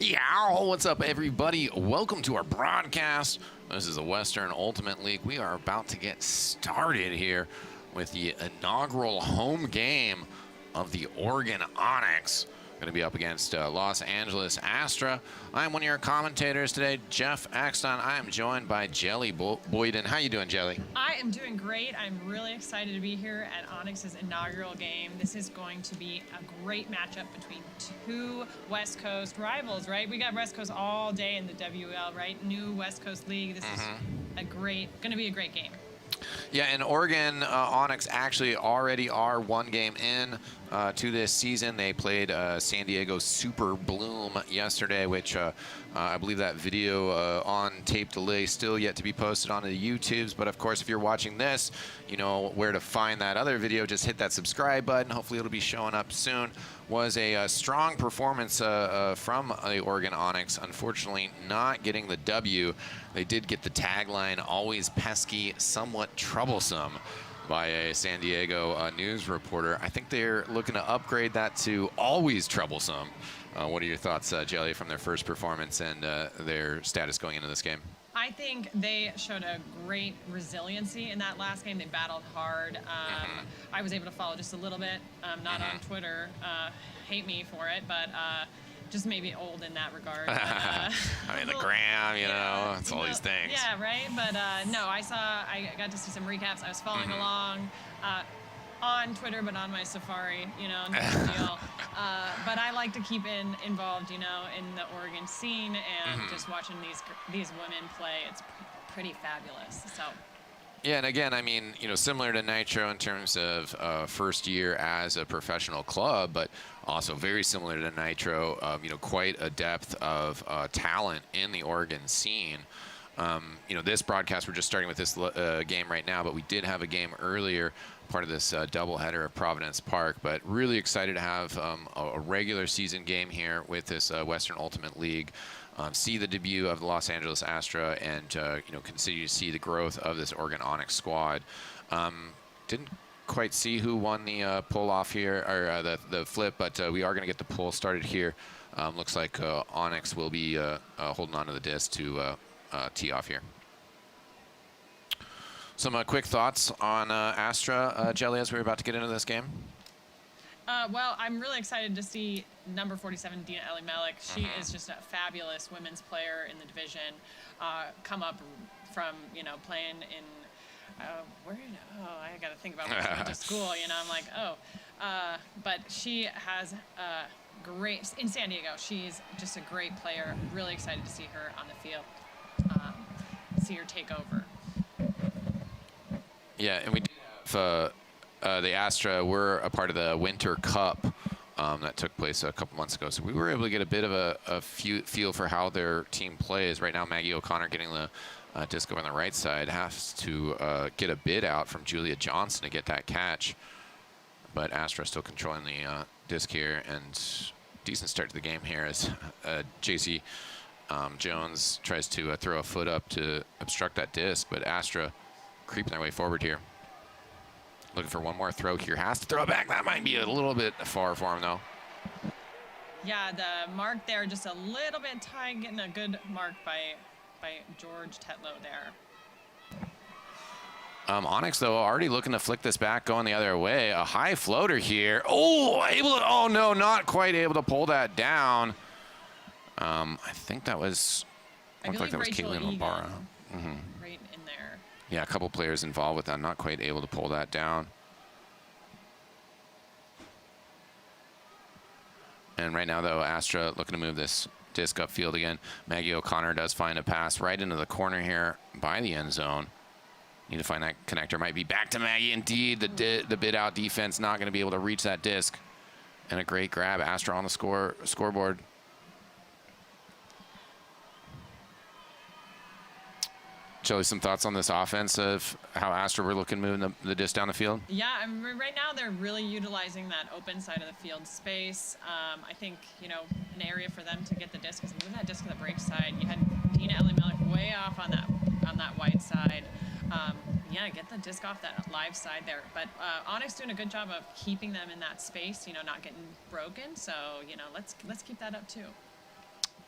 Yeah, what's up, everybody? Welcome to our broadcast. This is the Western Ultimate League. We are about to get started here with the inaugural home game of the Oregon Onyx. Going to be up against Los Angeles Astra. I'm one of your commentators today, Jeff Axton. I am joined by Jelly Boyden. How you doing, Jelly? I am doing great. I'm really excited to be here at Onyx's inaugural game. This is going to be a great matchup between two West Coast rivals, right? We got West Coast all day in the WUL, right? New West Coast League. This is going to be a great game. Yeah, and Oregon Onyx actually already are one game in to this season. They played San Diego Super Bloom yesterday, which I believe that video on tape delay still yet to be posted onto the YouTubes. But of course, if you're watching this, you know where to find that other video. Just hit that subscribe button. Hopefully it'll be showing up soon. Was a strong performance from the Oregon Onyx. Unfortunately, not getting the W. They did get the tagline, always pesky, somewhat troublesome, by a San Diego news reporter. I think they're looking to upgrade that to always troublesome. What are your thoughts, Jelly, from their first performance and their status going into this game? I think they showed a great resiliency in that last game. They battled hard. I was able to follow just a little bit, not on Twitter. Hate me for it, but just maybe old in that regard. But, I mean, the gram, you know, it's all these things. Yeah, right? But no, I got to see some recaps. I was following along on Twitter, but on my Safari, you know, no big deal. But I like to keep involved, you know, in the Oregon scene and just watching these women play. It's pretty fabulous. So. Yeah, and again, I mean, you know, similar to Nitro in terms of first year as a professional club, but also very similar to Nitro, you know, quite a depth of talent in the Oregon scene. You know, this broadcast, we're just starting with this game right now, but we did have a game earlier, part of this doubleheader at Providence Park, but really excited to have a regular season game here with this Western Ultimate League. See the debut of the Los Angeles Astra and, you know, continue to see the growth of this Oregon Onyx squad. Didn't quite see who won the pull off here, or the flip, but we are going to get the pull started here. Looks like Onyx will be holding on to the disc to tee off here. Some quick thoughts on Astra, Jelly, as we're about to get into this game. Well, I'm really excited to see number 47, Dina Elimelech. She is just a fabulous women's player in the division. Come up from, you know, playing in, I got to think about when she went to school, you know, I'm like, but she has great, in San Diego, she's just a great player. Really excited to see her on the field, see her take over. Yeah, and we did have the Astra were a part of the Winter Cup that took place a couple months ago. So we were able to get a bit of a feel for how their team plays. Right now, Maggie O'Connor getting the disc over on the right side has to get a bid out from Julia Johnson to get that catch. But Astra still controlling the disc here, and decent start to the game here as JC Jones tries to throw a foot up to obstruct that disc, but Astra creeping their way forward here. Looking for one more throw here. Has to throw it back. That might be a little bit far for him, though. Yeah, the mark there just a little bit tight. Getting a good mark by George Tetlow there. Onyx, though, already looking to flick this back, going the other way. A high floater here. Oh, no, not quite able to pull that down. I think that was, looked like that was Caitlin Labara. Right in there. Yeah, a couple players involved with that, not quite able to pull that down. And right now, though, Astra looking to move this disc upfield again. Maggie O'Connor does find a pass right into the corner here by the end zone. Need to find that connector. Might be back to Maggie. Indeed, the bid out defense not going to be able to reach that disc. And a great grab. Astra on the scoreboard. Joey, some thoughts on this offense of how Astra were looking moving the disc down the field? Yeah, I mean, right now they're really utilizing that open side of the field space. I think, you know, an area for them to get the disc is move that disc to the break side. You had Dina Elimelech way off on that white side. Yeah, get the disc off that live side there. But Onyx doing a good job of keeping them in that space, you know, not getting broken. So, you know, let's keep that up too.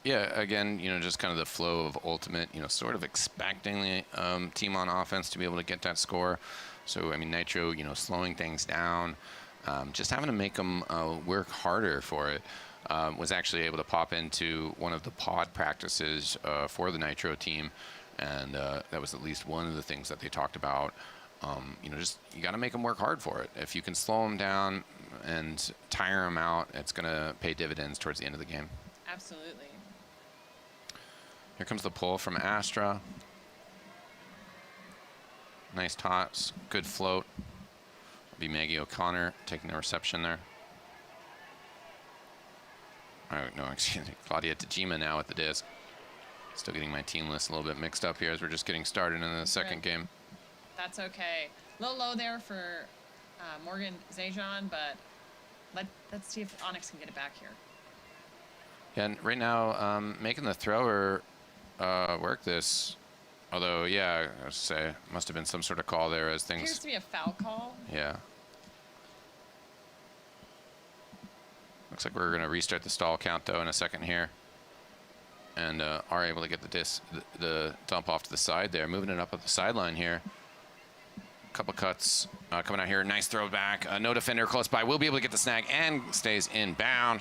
Yeah, again, just kind of the flow of ultimate, sort of expecting the team on offense to be able to get that score. So, I mean, Nitro, slowing things down, just having to make them work harder for it. Was actually able to pop into one of the pod practices for the Nitro team, and that was at least one of the things that they talked about. Just you got to make them work hard for it. If you can slow them down and tire them out, it's going to pay dividends towards the end of the game. Absolutely. Here comes the pull from Astra. Nice toss, good float. Be Maggie O'Connor taking the reception there. Oh, no, excuse me. Claudia Tajima now at the disc. Still getting my team list a little bit mixed up here as we're just getting started in the second game. That's okay. A little low there for Morgan Zajon, but let's see if Onyx can get it back here. Yeah, and right now, making the thrower work this. Although, yeah, I was say, must have been some sort of call there as things. Appears to be a foul call. Yeah. Looks like we're going to restart the stall count, though, in a second here. And are able to get the dump off to the side there. Moving it up the sideline here. Couple cuts coming out here. Nice throw back. No defender close by. Will be able to get the snag and stays inbound.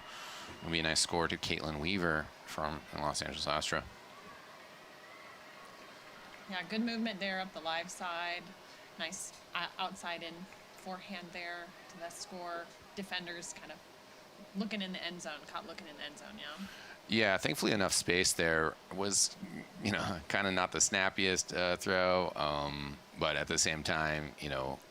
Will be a nice score to Caitlin Weaver from Los Angeles Astra. Yeah, good movement there up the live side. Nice outside in forehand there to that score. Defenders kind of looking in the end zone, caught looking in the end zone, yeah. Yeah, thankfully enough space there. Was, kind of not the snappiest throw, but at the same time,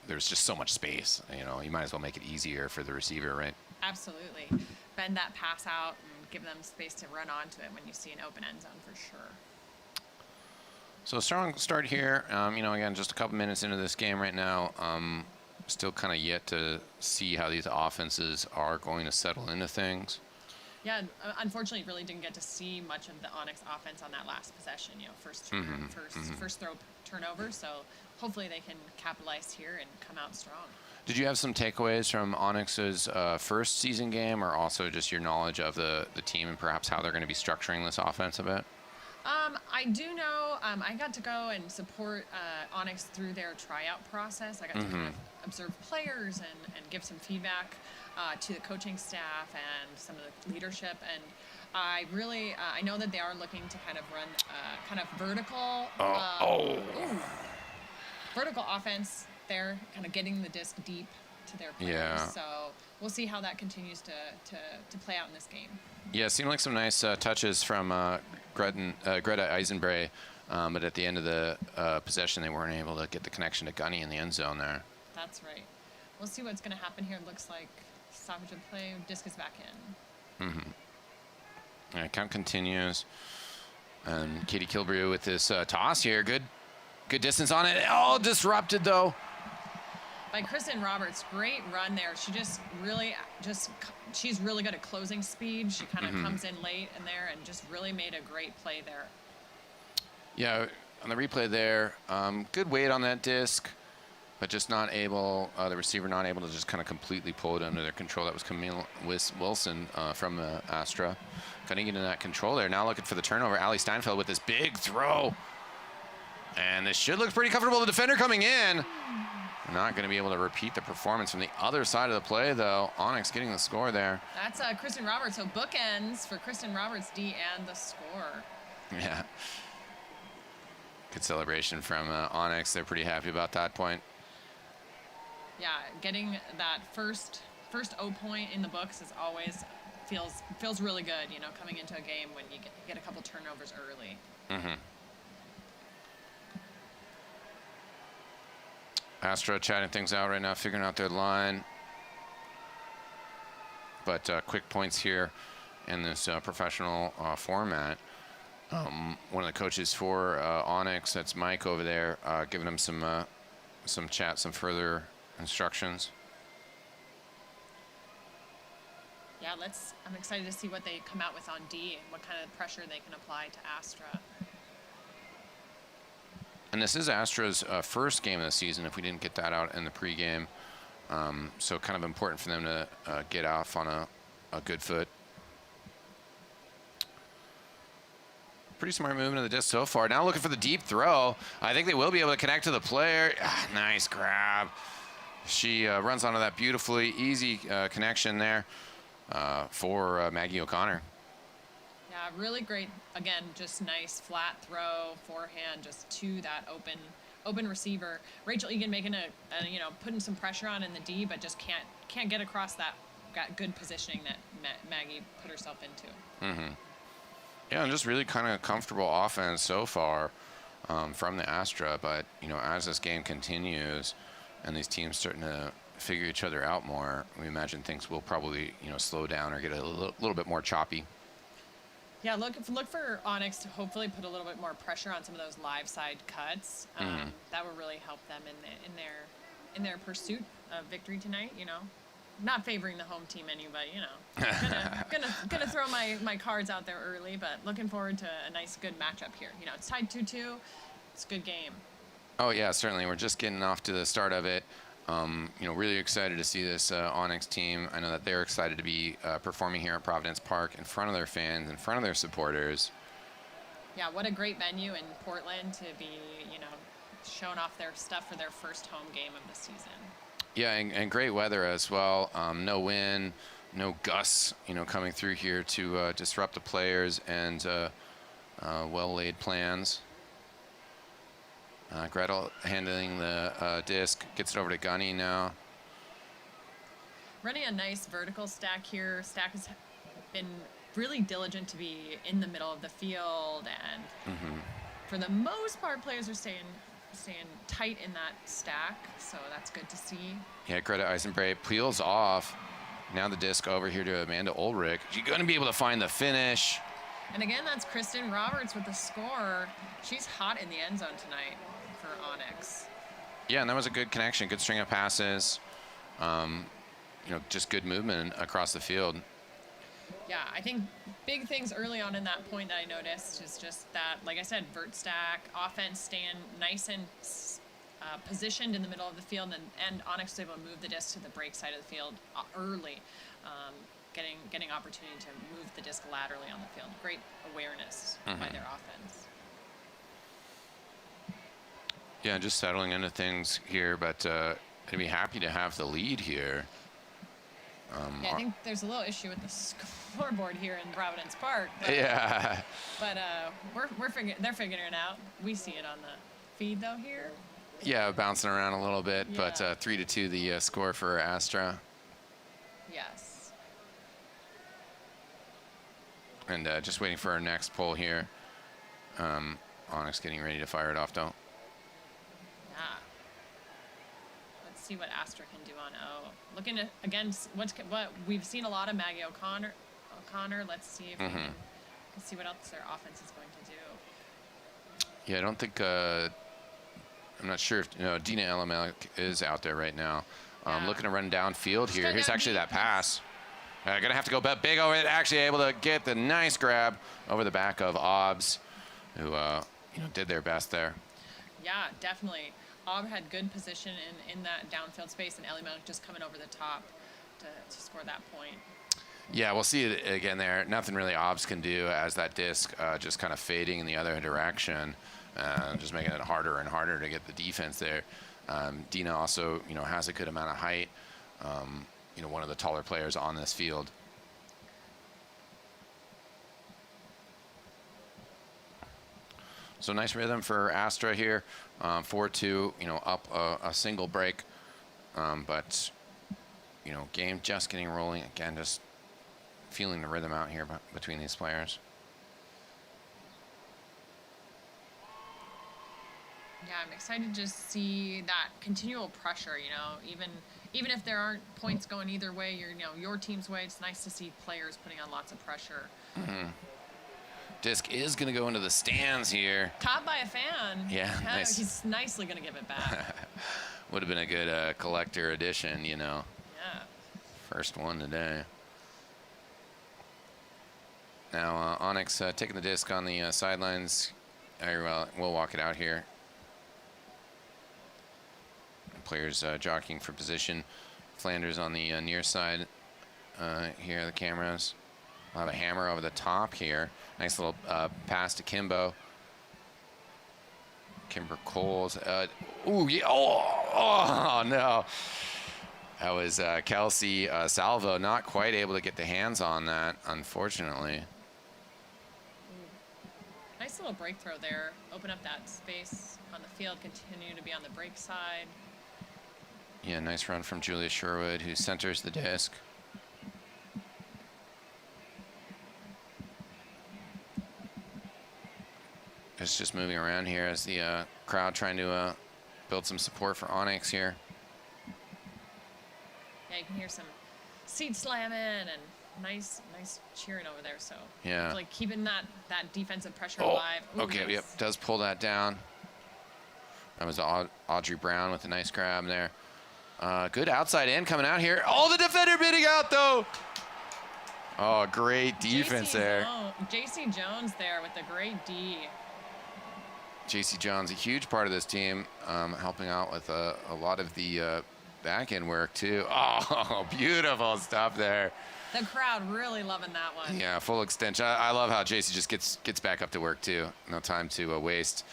there's just so much space. You might as well make it easier for the receiver, right? Absolutely. Bend that pass out and give them space to run onto it when you see an open end zone for sure. So strong start here. Again, just a couple minutes into this game right now. Still kind of yet to see how these offenses are going to settle into things. Yeah, unfortunately, really didn't get to see much of the Onyx offense on that last possession. First throw turnover. So hopefully they can capitalize here and come out strong. Did you have some takeaways from Onyx's first season game, or also just your knowledge of the team and perhaps how they're going to be structuring this offense a bit? I do know I got to go and support Onyx through their tryout process. I got to kind of observe players and give some feedback to the coaching staff and some of the leadership. And I really, I know that they are looking to kind of run kind of vertical, vertical offense there, kind of getting the disc deep to their players. Yeah. So we'll see how that continues to play out in this game. Yeah, it seemed like some nice touches from Greta Eisenbray, but at the end of the possession, they weren't able to get the connection to Gunny in the end zone there. That's right. We'll see what's going to happen here. It looks like stoppage of play. Disc is back in. Yeah, count continues. And Katie Kilbrew with this toss here. Good distance on it. Oh, disrupted, though. By Kristen Roberts, great run there. She just really, she's really good at closing speed. She kind of comes in late in there and just really made a great play there. Yeah, on the replay there, good weight on that disc, but just not able, the receiver not able to just kind of completely pull it under their control. That was Camille Wilson from Astra. Cutting into that control there. Now looking for the turnover. Allie Steinfeld with this big throw. And this should look pretty comfortable. The defender coming in. Not going to be able to repeat the performance from the other side of the play, though. Onyx getting the score there. That's Kristen Roberts. So bookends for Kristen Roberts, D, and the score. Yeah. Good celebration from Onyx. They're pretty happy about that point. Yeah, getting that first O point in the books is always feels really good, coming into a game when you get a couple turnovers early. Astra chatting things out right now, figuring out their line. But quick points here in this professional format. One of the coaches for Onyx, that's Mike over there, giving him some chat, some further instructions. Yeah, I'm excited to see what they come out with on D and what kind of pressure they can apply to Astra. And this is Astra's first game of the season, if we didn't get that out in the pregame. So kind of important for them to get off on a good foot. pretty smart movement of the disc so far. Now looking for the deep throw. I think they will be able to connect to the player. Nice grab. She runs onto that beautifully. Easy connection there for Maggie O'Connor. Yeah, really great. Again, just nice flat throw, forehand, just to that open receiver. Rachel Egan making putting some pressure on in the D, but just can't get across that good positioning that Maggie put herself into. Yeah, and just really kind of comfortable offense so far from the Astra. But as this game continues and these teams starting to figure each other out more, we imagine things will probably slow down or get a little bit more choppy. Yeah, look for Onyx to hopefully put a little bit more pressure on some of those live side cuts. That would really help them in their pursuit of victory tonight. Not favoring the home team any, but gonna throw my cards out there early. But looking forward to a nice good matchup here. It's tied 2-2. It's a good game. Oh yeah, certainly. We're just getting off to the start of it. Really excited to see this Onyx team. I know that they're excited to be performing here at Providence Park in front of their fans, in front of their supporters. Yeah, what a great venue in Portland to be, showing off their stuff for their first home game of the season. Yeah, and great weather as well. No wind, no gusts, coming through here to disrupt the players and well-laid plans. Gretel handling the disc, gets it over to Gunny now. Running a nice vertical stack here. Stack has been really diligent to be in the middle of the field, and for the most part, players are staying tight in that stack, so that's good to see. Yeah, Greta Eisenbray peels off. Now the disc over here to Amanda Ulrich. She's going to be able to find the finish. And again, that's Kristen Roberts with the score. She's hot in the end zone tonight for Onyx. Yeah, and that was a good connection, good string of passes. Just good movement across the field. Yeah, I think big things early on in that point that I noticed is just that, like I said, vert stack, offense stand nice and positioned in the middle of the field, and Onyx was able to move the disc to the break side of the field early, getting opportunity to move the disc laterally on the field. Great awareness by their offense. Yeah, just settling into things here, but I'd be happy to have the lead here. I think there's a little issue with the scoreboard here in Providence Park. But, yeah. But they're figuring it out. We see it on the feed though here. Yeah, bouncing around a little bit, but 3-2 the score for Astra. Yes. And just waiting for our next poll here. Onyx getting ready to fire it off, don't. Yeah. Let's see what Astra can do on O. Looking at against what we've seen a lot of Maggie O'Connor. Let's see if we can see what else their offense is going to do. Yeah, I don't think. I'm not sure if Dina Elamelic is out there right now. Looking to run downfield here. Here's actually that pass. Gonna have to go big over it. Actually able to get the nice grab over the back of Obbs, who did their best there. Yeah, definitely. Ob had good position in that downfield space, and Elamelic just coming over the top to score that point. Yeah, we'll see it again there. Nothing really Obbs can do as that disc just kind of fading in the other direction, just making it harder and harder to get the defense there. Dina also, has a good amount of height. One of the taller players on this field. So nice rhythm for Astra here. 4-2, up a single break. But, game just getting rolling. Again, just feeling the rhythm out here between these players. Yeah, I'm excited to just see that continual pressure, even if there aren't points going either way, your team's way, it's nice to see players putting on lots of pressure. Disc is going to go into the stands here. Caught by a fan. Yeah, nice. He's nicely going to give it back. Would have been a good collector edition, Yeah. First one today. Now, Onyx taking the disc on the sidelines. We'll walk it out here. Players jockeying for position. Flanders on the near side. Here are the cameras. We'll have a hammer over the top here. Nice little pass to Kimbo. Kimber Coles. Ooh, yeah. Oh, no. That was Kelsey Salvo, not quite able to get the hands on that, unfortunately. Nice little break throw there. Open up that space on the field. Continue to be on the break side. Yeah, nice run from Julia Sherwood, who centers the disc. It's just moving around here as the crowd trying to build some support for Onyx here. Yeah, you can hear some seat slamming and nice cheering over there. So yeah, like keeping that defensive pressure alive. Ooh, okay, nice. Yep, does pull that down. That was Audrey Brown with a nice grab there. Good outside in coming out here. Oh, the defender bidding out though. Oh, great defense there. JC Jones there with the great D. JC Jones, a huge part of this team, helping out with a lot of the back end work too. Oh, beautiful stuff there. The crowd really loving that one. Yeah, full extension. I love how JC just gets back up to work too. No time to waste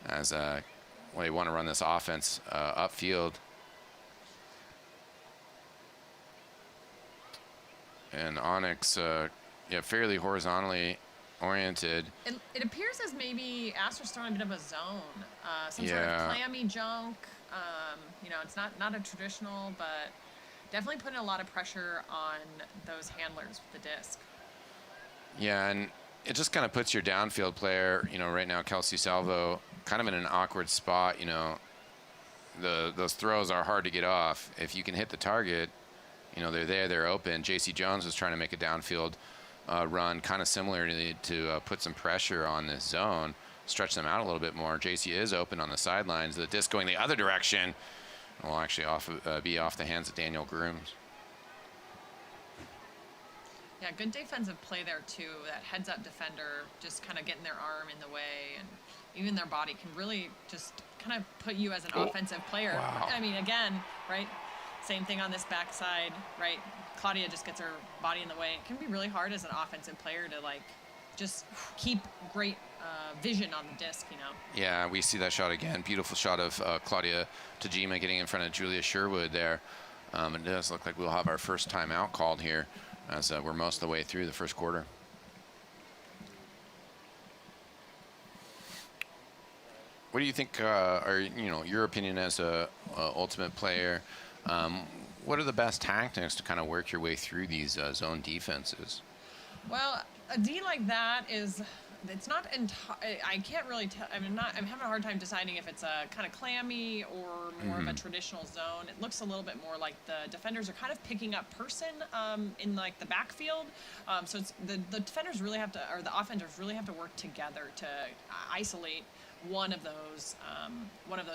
as they want to run this offense upfield. And Onyx, yeah, fairly horizontally oriented. It appears as maybe Astra's throwing a bit of a zone, some sort of clammy junk. You know, it's not a traditional, but definitely putting a lot of pressure on those handlers with the disc. Yeah, and it just kind of puts your downfield player, you know, right now Kelsey Salvo, kind of in an awkward spot. You know, those throws are hard to get off. If you can hit the target, you know, they're open. JC Jones was trying to make a downfield run, kind of similar to put some pressure on this zone, stretch them out a little bit more. JC is open on the sidelines. The disc going the other direction will actually be off the hands of Daniel Grooms. Yeah, good defensive play there too. That heads-up defender just kind of getting their arm in the way, and even their body can really just kind of put you as an offensive player. Wow. I mean, again, right? Same thing on this backside, right? Claudia just gets her body in the way. It can be really hard as an offensive player to like just keep great vision on the disc, you know. Yeah, we see that shot again. Beautiful shot of Claudia Tajima getting in front of Julia Sherwood there. It does look like we'll have our first timeout called here as we're most of the way through the first quarter. What do you think are, you know, your opinion as a ultimate player? What are the best tactics to kind of work your way through these zone defenses? Well, a D like that is, it's not I can't really tell. I'm having a hard time deciding if it's a kind of clammy or more of a traditional zone. It looks a little bit more like the defenders are kind of picking up person in like the backfield. So it's the defenders really have to, or the offenders really have to work together to isolate one of those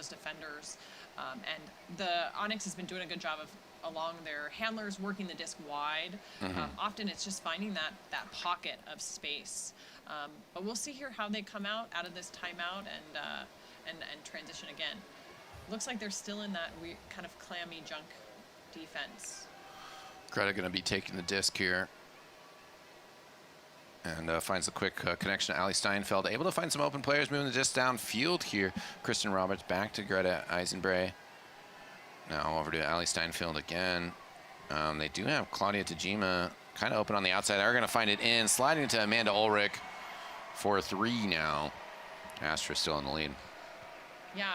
defenders. And the Onyx has been doing a good job of, along their handlers, working the disc wide. Often it's just finding that pocket of space. But we'll see here how they come out of this timeout and transition again. Looks like they're still in that kind of clammy junk defense. Greta going to be taking the disc here. And finds a quick connection to Ali Steinfeld. Able to find some open players moving the disc downfield here. Kristen Roberts back to Greta Eisenbray. Now over to Ali Steinfeld again. They do have Claudia Tajima kind of open on the outside. They're going to find it in. Sliding to Amanda Ulrich for 3 now. Astra still in the lead. Yeah.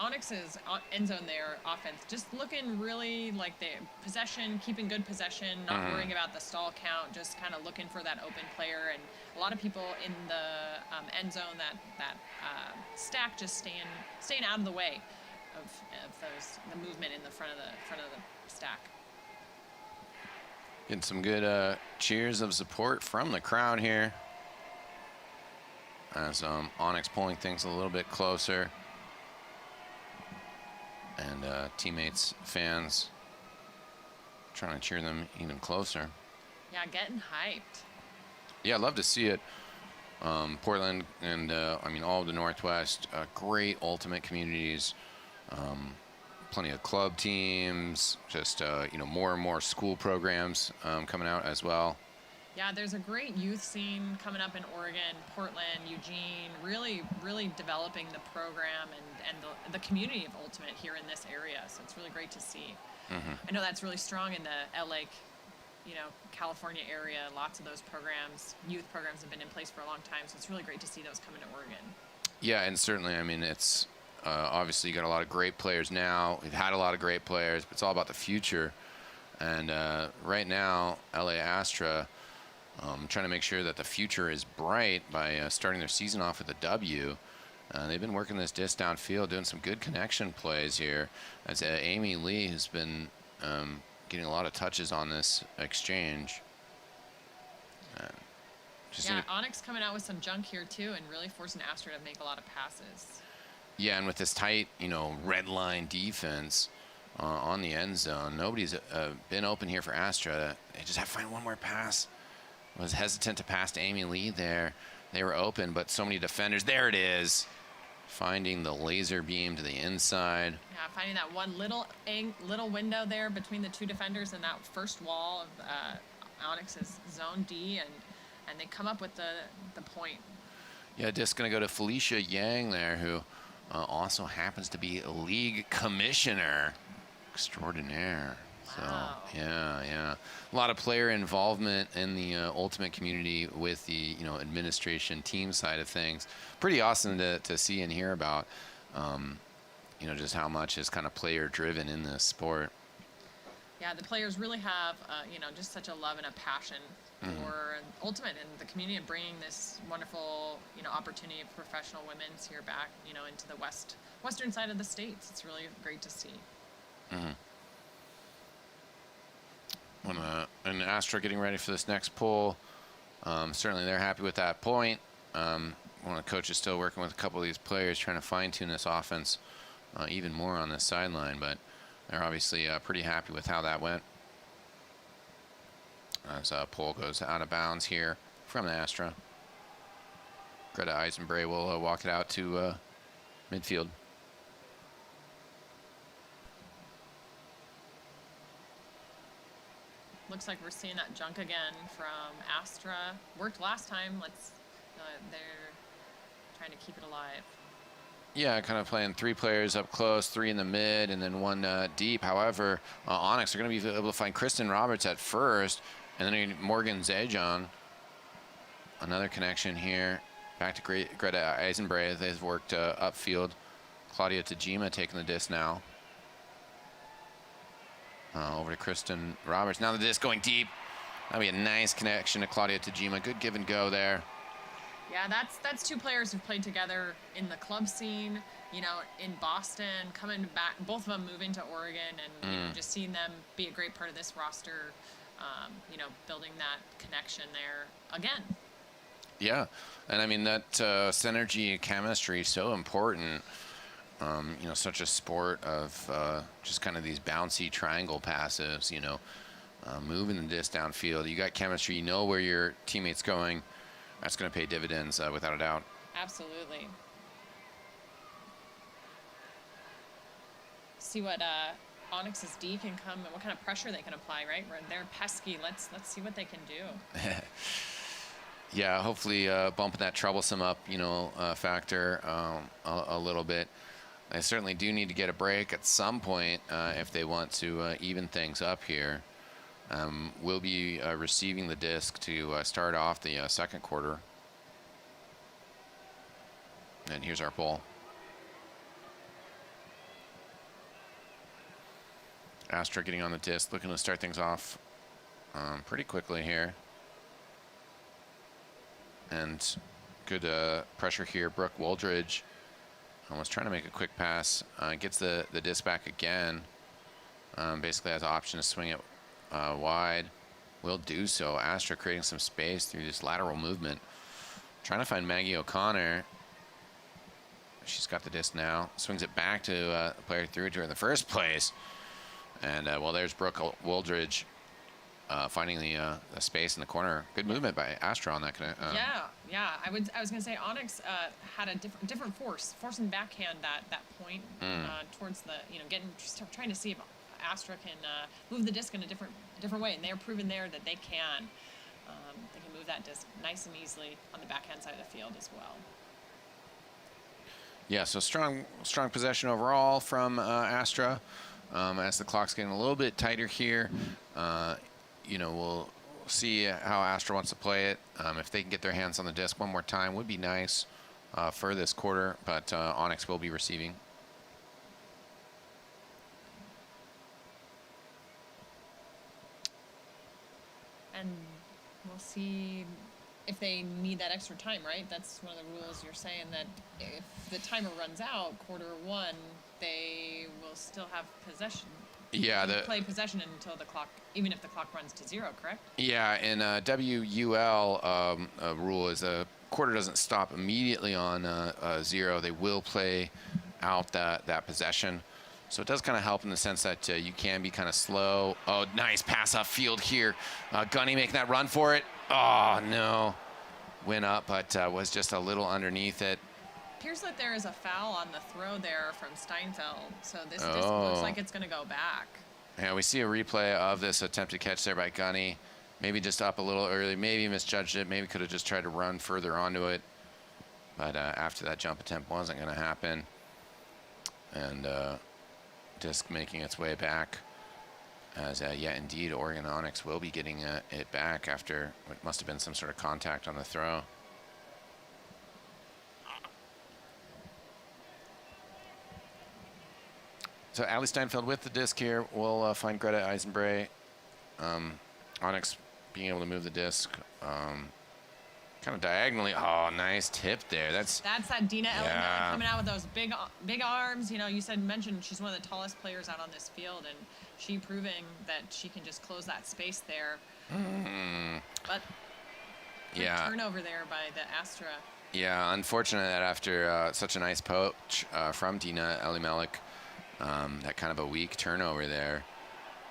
Onyx's end zone there offense just looking really like the possession, keeping good possession, not worrying about the stall count, just kind of looking for that open player. And a lot of people in the end zone that stack just staying out of the way of the movement in the front of the stack. Getting some good cheers of support from the crowd here as Onyx pulling things a little bit closer. And teammates, fans trying to cheer them even closer. Yeah, getting hyped. Yeah, I'd love to see it. Portland and, I mean, all of the Northwest, great ultimate communities. plenty of club teams, just more and more school programs coming out as well. Yeah, there's a great youth scene coming up in Oregon, Portland, Eugene, really developing the program and the community of Ultimate here in this area. So it's really great to see. I know that's really strong in the LA, California area. Lots of those programs, youth programs, have been in place for a long time. So it's really great to see those coming to Oregon. Yeah, and certainly, I mean, it's obviously you got a lot of great players now. We've had a lot of great players, but it's all about the future. And right now, LA Astra, trying to make sure that the future is bright by starting their season off with a W. They've been working this disc downfield, doing some good connection plays here. As Amy Lee has been getting a lot of touches on this exchange. Onyx coming out with some junk here too, and really forcing Astra to make a lot of passes. Yeah, and with this tight, red line defense on the end zone, nobody's been open here for Astra. They just have to find one more pass. Was hesitant to pass to Amy Lee there. They were open, but so many defenders. There it is. Finding the laser beam to the inside. Yeah, finding that one little window there between the two defenders and that first wall of Onyx's zone D, and they come up with the point. Yeah, disc going to go to Felicia Yang there, who also happens to be a league commissioner extraordinaire. Wow. So, yeah. A lot of player involvement in the Ultimate community with the, administration team side of things. Pretty awesome to see and hear about, just how much is kind of player driven in this sport. Yeah, the players really have, just such a love and a passion for Ultimate and the community, and bringing this wonderful, opportunity of professional women's here back, into the western side of the states. It's really great to see. And Astra getting ready for this next pull. Certainly they're happy with that point. One of the coaches still working with a couple of these players, trying to fine-tune this offense even more on this sideline, but they're obviously pretty happy with how that went. As pull goes out of bounds here from the Astra. Greta Eisenbray will walk it out to midfield. Looks like we're seeing that junk again from Astra. Worked last time. They're trying to keep it alive. Yeah, kind of playing three players up close, three in the mid, and then one deep. However, Onyx are going to be able to find Kristen Roberts at first, and then Morgan Zajon. Another connection here. Back to Greta Eisenbray. They've worked upfield. Claudia Tajima taking the disc now. Over to Kristen Roberts. Now the disc going deep. That'll be a nice connection to Claudia Tajima. Good give and go there. Yeah, that's two players who've played together in the club scene, in Boston, coming back, both of them moving to Oregon, and just seeing them be a great part of this roster, building that connection there again. Yeah, and I mean that synergy and chemistry is so important. Such a sport of just kind of these bouncy triangle passes, moving the disc downfield. You got chemistry, you know where your teammate's going. That's going to pay dividends without a doubt. Absolutely. See what Onyx's D can come and what kind of pressure they can apply, right? Where they're pesky. Let's see what they can do. Yeah, hopefully bumping that troublesome up, factor a little bit. They certainly do need to get a break at some point if they want to even things up here. We'll be receiving the disc to start off the second quarter. And here's our pull. Astra getting on the disc, looking to start things off pretty quickly here. And good pressure here. Brooke Woldridge was trying to make a quick pass. Gets the disc back again. Basically has an option to swing it wide. Will do so. Astra creating some space through this lateral movement. Trying to find Maggie O'Connor. She's got the disc now. Swings it back to the player threw it to her in the first place. And, well, there's Brooke Woldridge finding the space in the corner. Good movement by Astra on that. Yeah. I was gonna say Onyx had a different forcing backhand that point towards the trying to see if Astra can move the disc in a different way, and they're proving there that they can. They can move that disc nice and easily on the backhand side of the field as well. Yeah, so strong possession overall from Astra. As the clock's getting a little bit tighter here, we'll see how Astra wants to play it. If they can get their hands on the disc one more time, would be nice for this quarter, but Onyx will be receiving. And we'll see if they need that extra time, right? That's one of the rules. You're saying that if the timer runs out, quarter one, they will still have possession. Yeah, play possession until the clock, even if the clock runs to 0, correct? Yeah, in WUL, a rule is a quarter doesn't stop immediately on 0. They will play out that possession. So it does kind of help in the sense that you can be kind of slow. Oh, nice pass off field here. Gunny making that run for it. Oh, no. Went up, but was just a little underneath it. Appears like there is a foul on the throw there from Steinfeld. So this just looks like it's going to go back. Yeah, we see a replay of this attempted catch there by Gunny. Maybe just up a little early. Maybe misjudged it. Maybe could have just tried to run further onto it. But after that jump attempt wasn't going to happen. And disc making its way back. As, yeah, indeed, Oregon Onyx will be getting it back after what must have been some sort of contact on the throw. So Ali Steinfeld with the disc here. We'll find Greta Eisenbray. Onyx being able to move the disc kind of diagonally. Oh, nice tip there. That's that Dina Elliott coming out with those big arms. You know, you mentioned she's one of the tallest players out on this field, and she proving that she can just close that space there. But yeah, turnover there by the Astra. Yeah, unfortunate that after such a nice poach from Dina Elimelech, that kind of a weak turnover there.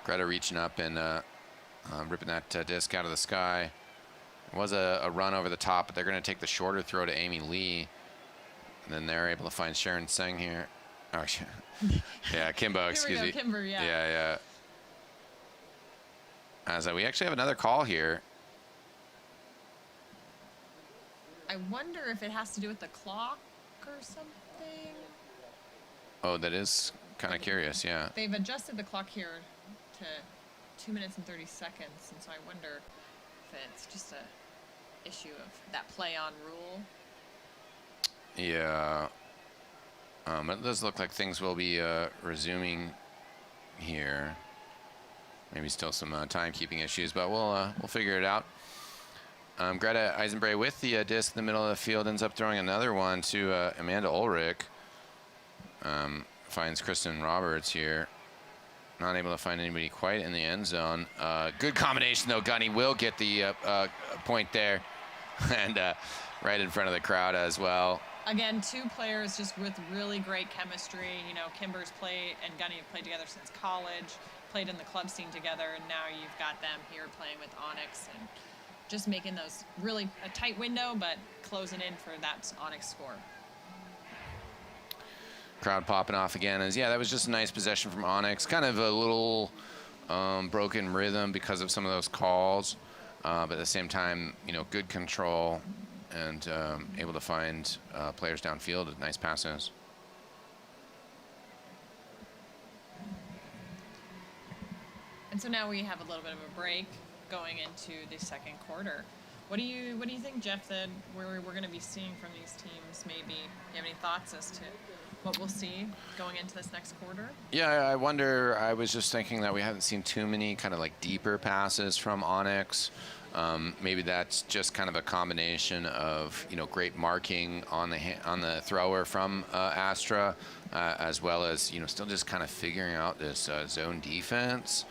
Greta reaching up and ripping that disc out of the sky. It was a run over the top, but they're going to take the shorter throw to Amy Lee. And then they're able to find Sharon Seng here. Oh, yeah, Kimbo, excuse me. Kimber, yeah. Yeah. As we actually have another call here. I wonder if it has to do with the clock or something. Oh, that is kind of curious, yeah. They've adjusted the clock here to 2 minutes and 30 seconds, and so I wonder if it's just a issue of that play on rule. Yeah. It does look like things will be resuming here. Maybe still some timekeeping issues, but we'll figure it out. Greta Eisenbray with the disc in the middle of the field ends up throwing another one to Amanda Ulrich. Finds Kristen Roberts here. Not able to find anybody quite in the end zone. Good combination, though. Gunny will get the point there. And right in front of the crowd as well. Again, two players just with really great chemistry. You know, Kimber's played and Gunny have played together since college, played in the club scene together, and now you've got them here playing with Onyx and just making those really a tight window, but closing in for that Onyx score. Crowd popping off again. As yeah, that was just a nice possession from Onyx. Kind of a little broken rhythm because of some of those calls, but at the same time, you know, good control and able to find players downfield with nice passes. And so now we have a little bit of a break going into the second quarter. What do you think, Jeff, that we're going to be seeing from these teams? Maybe you have any thoughts as to what we'll see going into this next quarter? Yeah, I wonder. I was just thinking that we haven't seen too many kind of like deeper passes from Onyx. Maybe that's just kind of a combination of, you know, great marking on the thrower from Astra, as well as, you know, still just kind of figuring out this zone defense.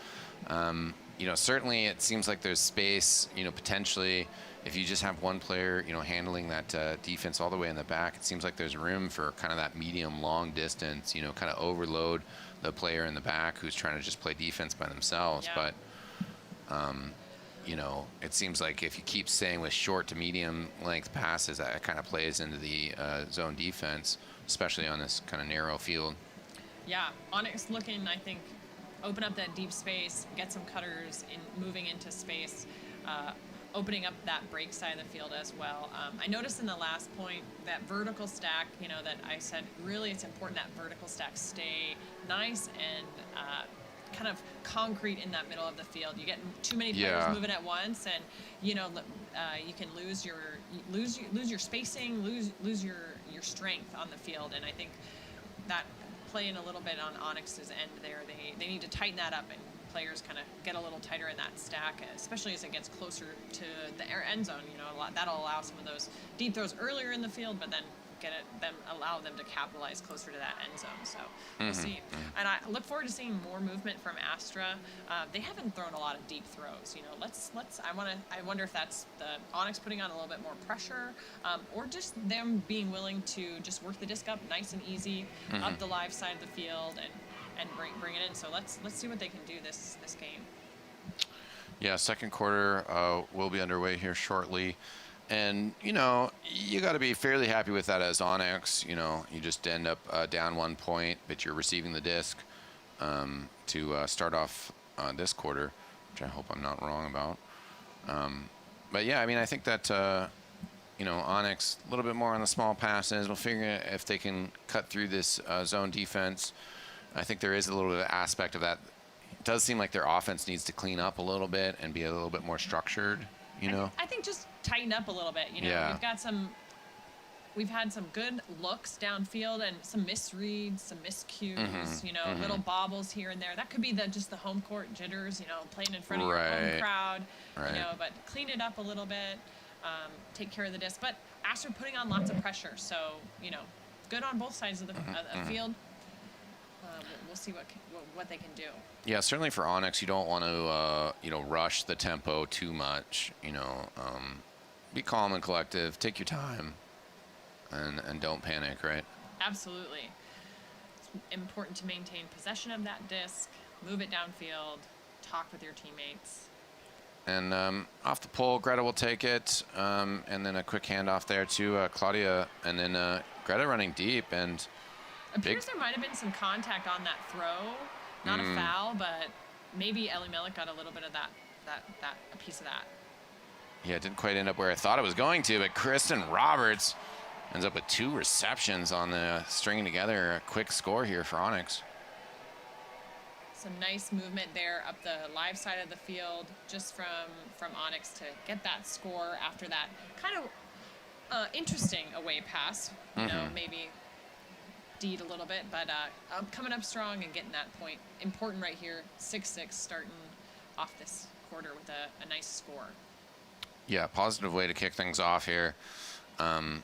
You know, certainly it seems like there's space, you know, potentially if you just have one player, you know, handling that defense all the way in the back, it seems like there's room for kind of that medium long distance, you know, kind of overload the player in the back who's trying to just play defense by themselves. Yeah. But you know, it seems like if you keep staying with short to medium length passes, that kind of plays into the zone defense, especially on this kind of narrow field. Yeah, Onyx looking, I think, open up that deep space, get some cutters in moving into space, opening up that break side of the field as well. I noticed in the last point that vertical stack, you know, that I said really it's important that vertical stack stay nice and kind of concrete in that middle of the field. You get too many players moving at once, and you know you can lose your spacing, lose your strength on the field. And I think that playing a little bit on Onyx's end there, they need to tighten that up and players kind of get a little tighter in that stack, especially as it gets closer to the end zone. You know, that'll allow some of those deep throws earlier in the field, but then allow them to capitalize closer to that end zone. So we'll see. And I look forward to seeing more movement from Astra. They haven't thrown a lot of deep throws. You know, I wonder if that's the Onyx putting on a little bit more pressure, or just them being willing to just work the disc up nice and easy up the live side of the field and bring it in. So let's see what they can do this game. Yeah, second quarter will be underway here shortly. And, you know, you got to be fairly happy with that as Onyx. You know, you just end up down 1 point, but you're receiving the disc to start off this quarter, which I hope I'm not wrong about. But, yeah, I mean, I think that, you know, Onyx, a little bit more on the small passes. We'll figure if they can cut through this zone defense. I think there is a little bit of aspect of that. It does seem like their offense needs to clean up a little bit and be a little bit more structured, you know? I think just tighten up a little bit. You know, we've had some good looks downfield and some misreads, some miscues, you know, little bobbles here and there. That could be just the home court jitters, you know, playing in front of your home crowd, you know, but clean it up a little bit, take care of the disc. But Astra putting on lots of pressure, so, you know, good on both sides of the field. We'll see what they can do. Yeah, certainly for Onyx, you don't want to, you know, rush the tempo too much. You know, be calm and collective. Take your time, and don't panic. Right? Absolutely. It's important to maintain possession of that disc, move it downfield, talk with your teammates. And off the pole, Greta will take it, and then a quick handoff there to Claudia, and then Greta running deep and. Appears there might have been some contact on that throw, not a foul, but maybe Ellie Mellick got a little bit of a piece of that. Yeah, it didn't quite end up where I thought it was going to, but Kristen Roberts ends up with 2 receptions on the stringing together a quick score here for Onyx. Some nice movement there up the live side of the field, just from Onyx to get that score after that kind of interesting away pass. You know, maybe. A little bit, but coming up strong and getting that point. Important right here, 6-6 starting off this quarter with a nice score. Yeah, positive way to kick things off here. And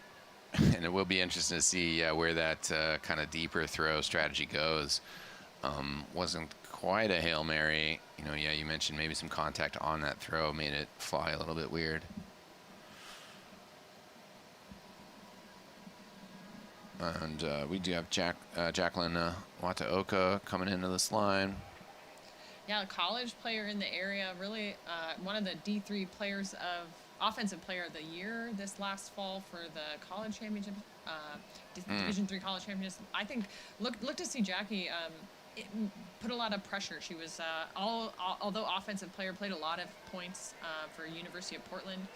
it will be interesting to see where that kind of deeper throw strategy goes. Wasn't quite a Hail Mary. You know, yeah, you mentioned maybe some contact on that throw made it fly a little bit weird. And we do have Jacqueline Wataoka coming into this line. Yeah, a college player in the area, really one of the D3 players of Offensive Player of the Year this last fall for the college championship, Division III college championship. I think look to see Jackie put a lot of pressure. She was although Offensive Player, played a lot of points for University of Portland.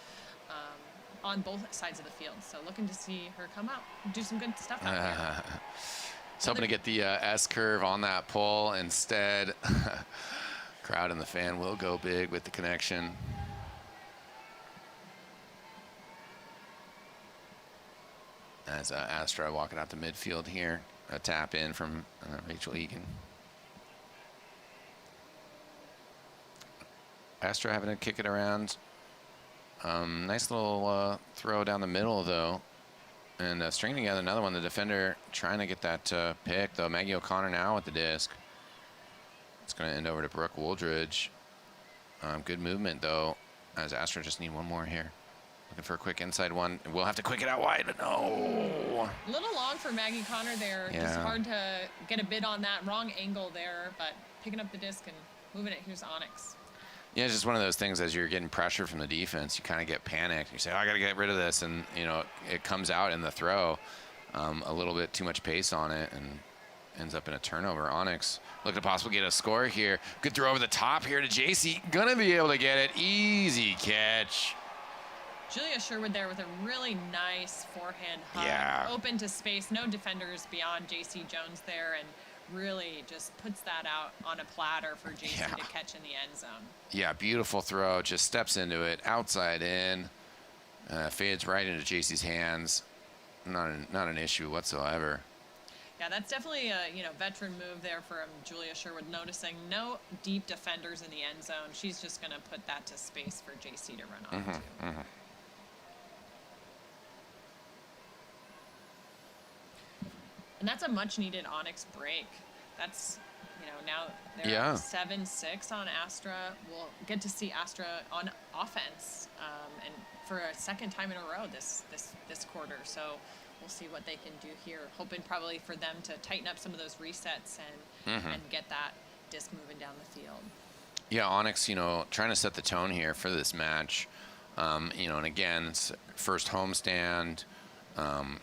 On both sides of the field. So looking to see her come out, do some good stuff out there. It's hoping to get the S-curve on that pole instead. Crowd and the fan will go big with the connection. As Astra walking out the midfield here. A tap in from Rachel Egan. Astra having to kick it around. Nice little throw down the middle, though. And stringing together another one. The defender trying to get that pick, though. Maggie O'Connor now with the disc. It's going to end over to Brooke Wooldridge. Good movement, though, as Astra just need one more here. Looking for a quick inside one. We'll have to quick it out wide, but no. A little long for Maggie Connor there. Yeah. It's hard to get a bid on that. Wrong angle there, but picking up the disc and moving it. Here's Onyx. Yeah, it's just one of those things. As you're getting pressure from the defense, you kind of get panicked. You say, "Oh, I got to get rid of this," and it comes out in the throw. A little bit too much pace on it, and ends up in a turnover. Onyx looking to possibly get a score here. Good throw over the top here to JC. Gonna be able to get it. Easy catch. Julia Sherwood there with a really nice forehand hug. Yeah. Open to space, no defenders beyond JC Jones there, and really just puts that out on a platter for JC to catch in the end zone. Yeah, beautiful throw. Just steps into it, outside in. Fades right into JC's hands. Not an issue whatsoever. Yeah, that's definitely a veteran move there from Julia Sherwood, noticing no deep defenders in the end zone. She's just going to put that to space for JC to run onto. And that's a much-needed Onyx break. That's, now they're 7-6 on Astra. We'll get to see Astra on offense, and for a second time in a row this quarter. So we'll see what they can do here. Hoping probably for them to tighten up some of those resets and get that disc moving down the field. Yeah, Onyx, trying to set the tone here for this match. And again, it's first homestand.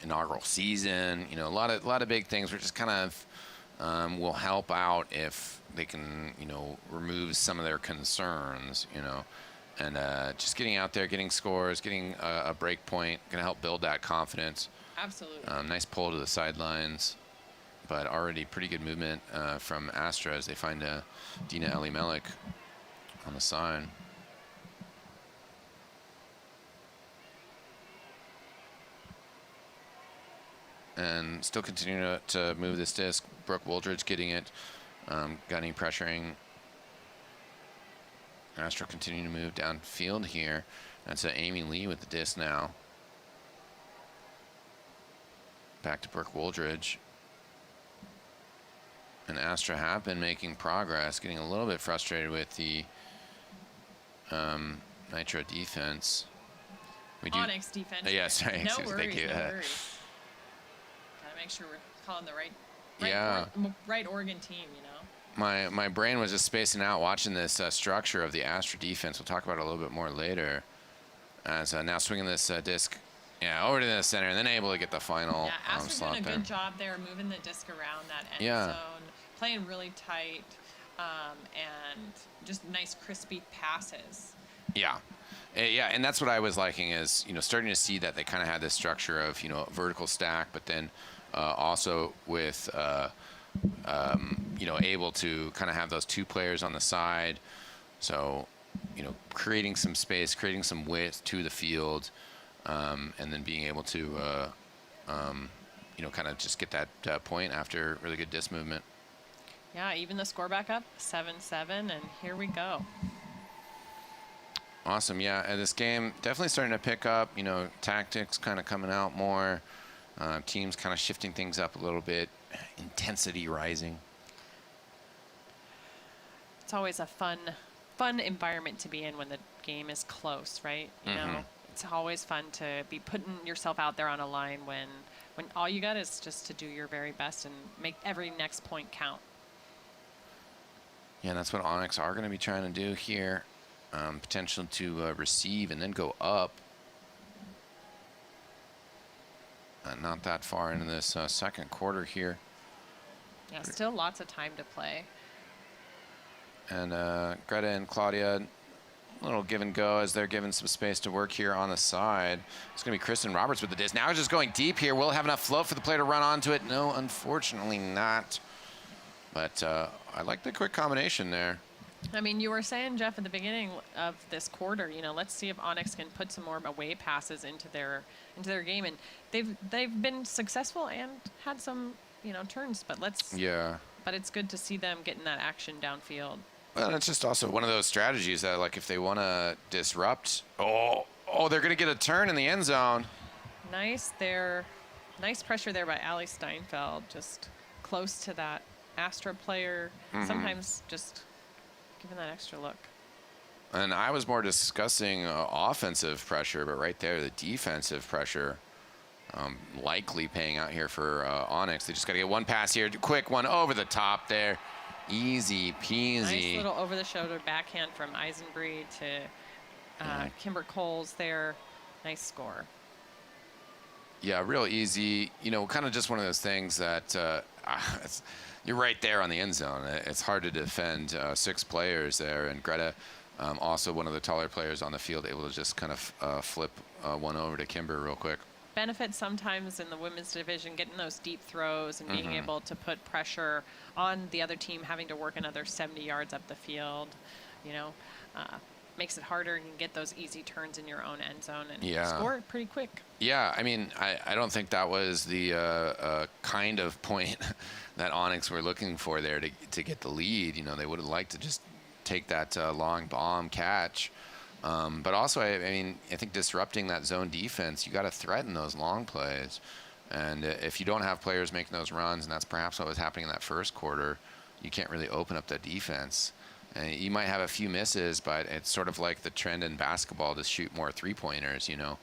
Inaugural season, a lot of big things. We're just kind of will help out if they can, remove some of their concerns, and just getting out there, getting scores, getting a break point, going to help build that confidence. Absolutely. Nice pull to the sidelines, but already pretty good movement from Astra as they find Dina Elimelech on the side. And still continuing to move this disc. Brooke Woldridge getting it, gunning, pressuring. Astra continuing to move downfield here. That's Amy Lee with the disc now. Back to Brooke Woldridge. And Astra have been making progress, getting a little bit frustrated with the Nitro defense. Onyx defense. Yeah, sorry. No worries, Thank you. no worries. Make sure we're calling the right Oregon team, My brain was just spacing out watching this structure of the Astra defense. We'll talk about it a little bit more later. As now swinging this disc, over to the center, and then able to get the final Yeah, Astra's slot doing a there. good job there, moving the disc around that end zone, playing really tight, and just nice crispy passes. Yeah. Yeah, and that's what I was liking is, starting to see that they kind of had this structure of, vertical stack, but then also with, able to kind of have those two players on the side. So, creating some space, creating some width to the field, and then being able to, kind of just get that point after really good disc movement. Yeah, even the score back up, 7-7, and here we go. Awesome, yeah. And this game definitely starting to pick up. Tactics kind of coming out more. Teams kind of shifting things up a little bit. Intensity rising. It's always a fun environment to be in when the game is close, right? You know, it's always fun to be putting yourself out there on a line when all you got is just to do your very best and make every next point count. Yeah, that's what Onyx are going to be trying to do here. Potential to receive and then go up. Not that far into this second quarter here. Yeah, still lots of time to play. And Greta and Claudia, a little give and go as they're given some space to work here on the side. It's going to be Kristen Roberts with the disc. Now just going deep here. Will it have enough float for the player to run onto it? No, unfortunately not. But I like the quick combination there. I mean, you were saying, Jeff, at the beginning of this quarter, let's see if Onyx can put some more away passes into their game, and they've been successful and had some turns, but but it's good to see them getting that action downfield. Well, it's just also one of those strategies that, like, if they want to disrupt, they're going to get a turn in the end zone. Nice pressure there by Allie Steinfeld, just close to that Astra player. Sometimes just giving that extra look. And I was more discussing offensive pressure, but right there, the defensive pressure likely paying out here for Onyx. They just got to get one pass here, quick one over the top there. Easy peasy. Nice little over-the-shoulder backhand from Eisenbreed to Kimber Coles there. Nice score. Yeah, real easy. You know, kind of just one of those things that you're right there on the end zone. It's hard to defend 6 players there. And Greta, also one of the taller players on the field, able to just kind of flip one over to Kimber real quick. Benefit sometimes in the women's division, getting those deep throws and being able to put pressure on the other team, having to work another 70 yards up the field, you know, makes it harder and you can get those easy turns in your own end zone and score it pretty quick. Yeah, I mean, I don't think that was the kind of point that Onyx were looking for there to get the lead. You know, they would have liked to just take that long bomb catch. But also, I mean, I think disrupting that zone defense, you got to threaten those long plays. And if you don't have players making those runs, and that's perhaps what was happening in that first quarter, you can't really open up that defense. And you might have a few misses, but it's sort of like the trend in basketball to shoot more three-pointers, you know.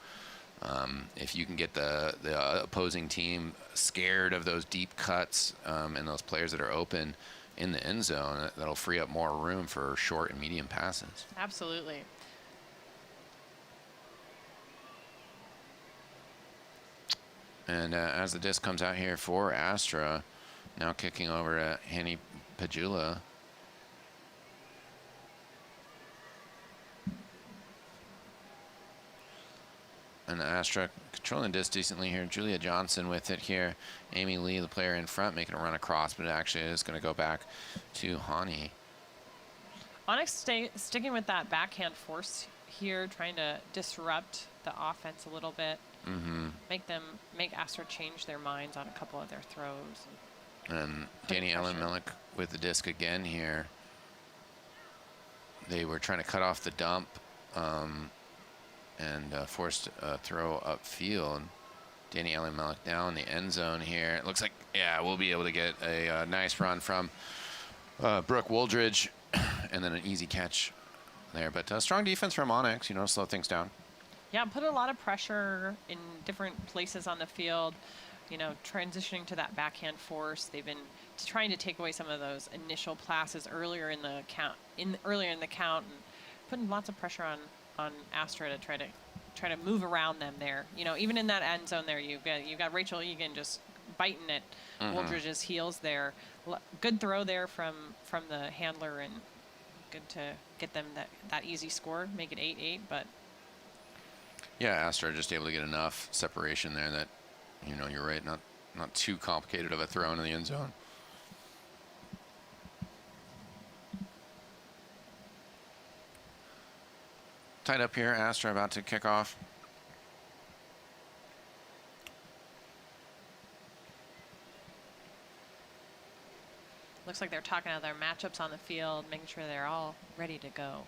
If you can get the opposing team scared of those deep cuts and those players that are open in the end zone, that'll free up more room for short and medium passes. Absolutely. And as the disc comes out here for Astra, now kicking over to Hanny Pajula. And Astra controlling the disc decently here. Julia Johnson with it here. Amy Lee, the player in front, making a run across, but it actually is going to go back to Hani. Onyx sticking with that backhand force here, trying to disrupt the offense a little bit. Make Astra change their minds on a couple of their throws. And Danny Ellen Millick with the disc again here. They were trying to cut off the dump and forced a throw upfield. Danny Ellen Millick now in the end zone here. It looks like, yeah, we'll be able to get a nice run from Brooke Wooldridge and then an easy catch there. But strong defense from Onyx, you know, slow things down. Yeah, put a lot of pressure in different places on the field, you know, transitioning to that backhand force. They've been trying to take away some of those initial passes earlier in the count, and putting lots of pressure on Astra to try to move around them there. You know, even in that end zone there, you've got Rachel Egan just biting at Wooldridge's heels there. Good throw there from the handler, and good to get them that easy score, make it 8-8, but. Yeah, Astra just able to get enough separation there that, you know, you're right, not too complicated of a throw into the end zone. Tied up here, Astra about to kick off. Looks like they're talking about their matchups on the field, making sure they're all ready to go.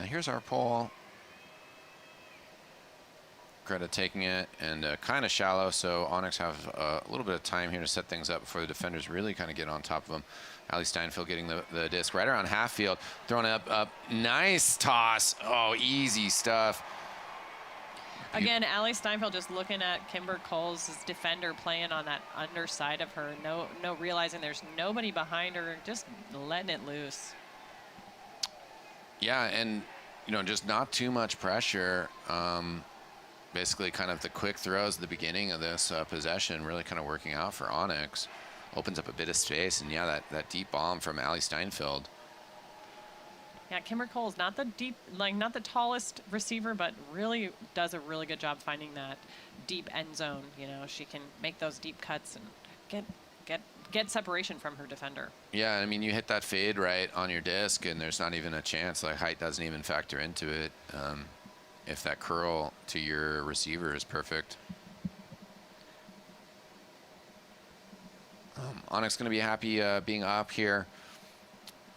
Here's our poll. Greta taking it, and kind of shallow, so Onyx have a little bit of time here to set things up before the defenders really kind of get on top of them. Allie Steinfeld getting the disc right around half field, throwing it up. Nice toss. Oh, easy stuff. Again, Allie Steinfeld just looking at Kimber Coles' defender playing on that underside of her. No realizing there's nobody behind her, just letting it loose. Yeah, and, you know, just not too much pressure. Basically kind of the quick throws at the beginning of this possession really kind of working out for Onyx. Opens up a bit of space, and yeah, that deep bomb from Allie Steinfeld. Yeah, Kimber Coles, not the tallest receiver, but really does a really good job finding that deep end zone. You know, she can make those deep cuts and get separation from her defender. Yeah, I mean, you hit that fade right on your disc, and there's not even a chance. Like, height doesn't even factor into it. If that curl to your receiver is perfect. Onyx going to be happy being up here.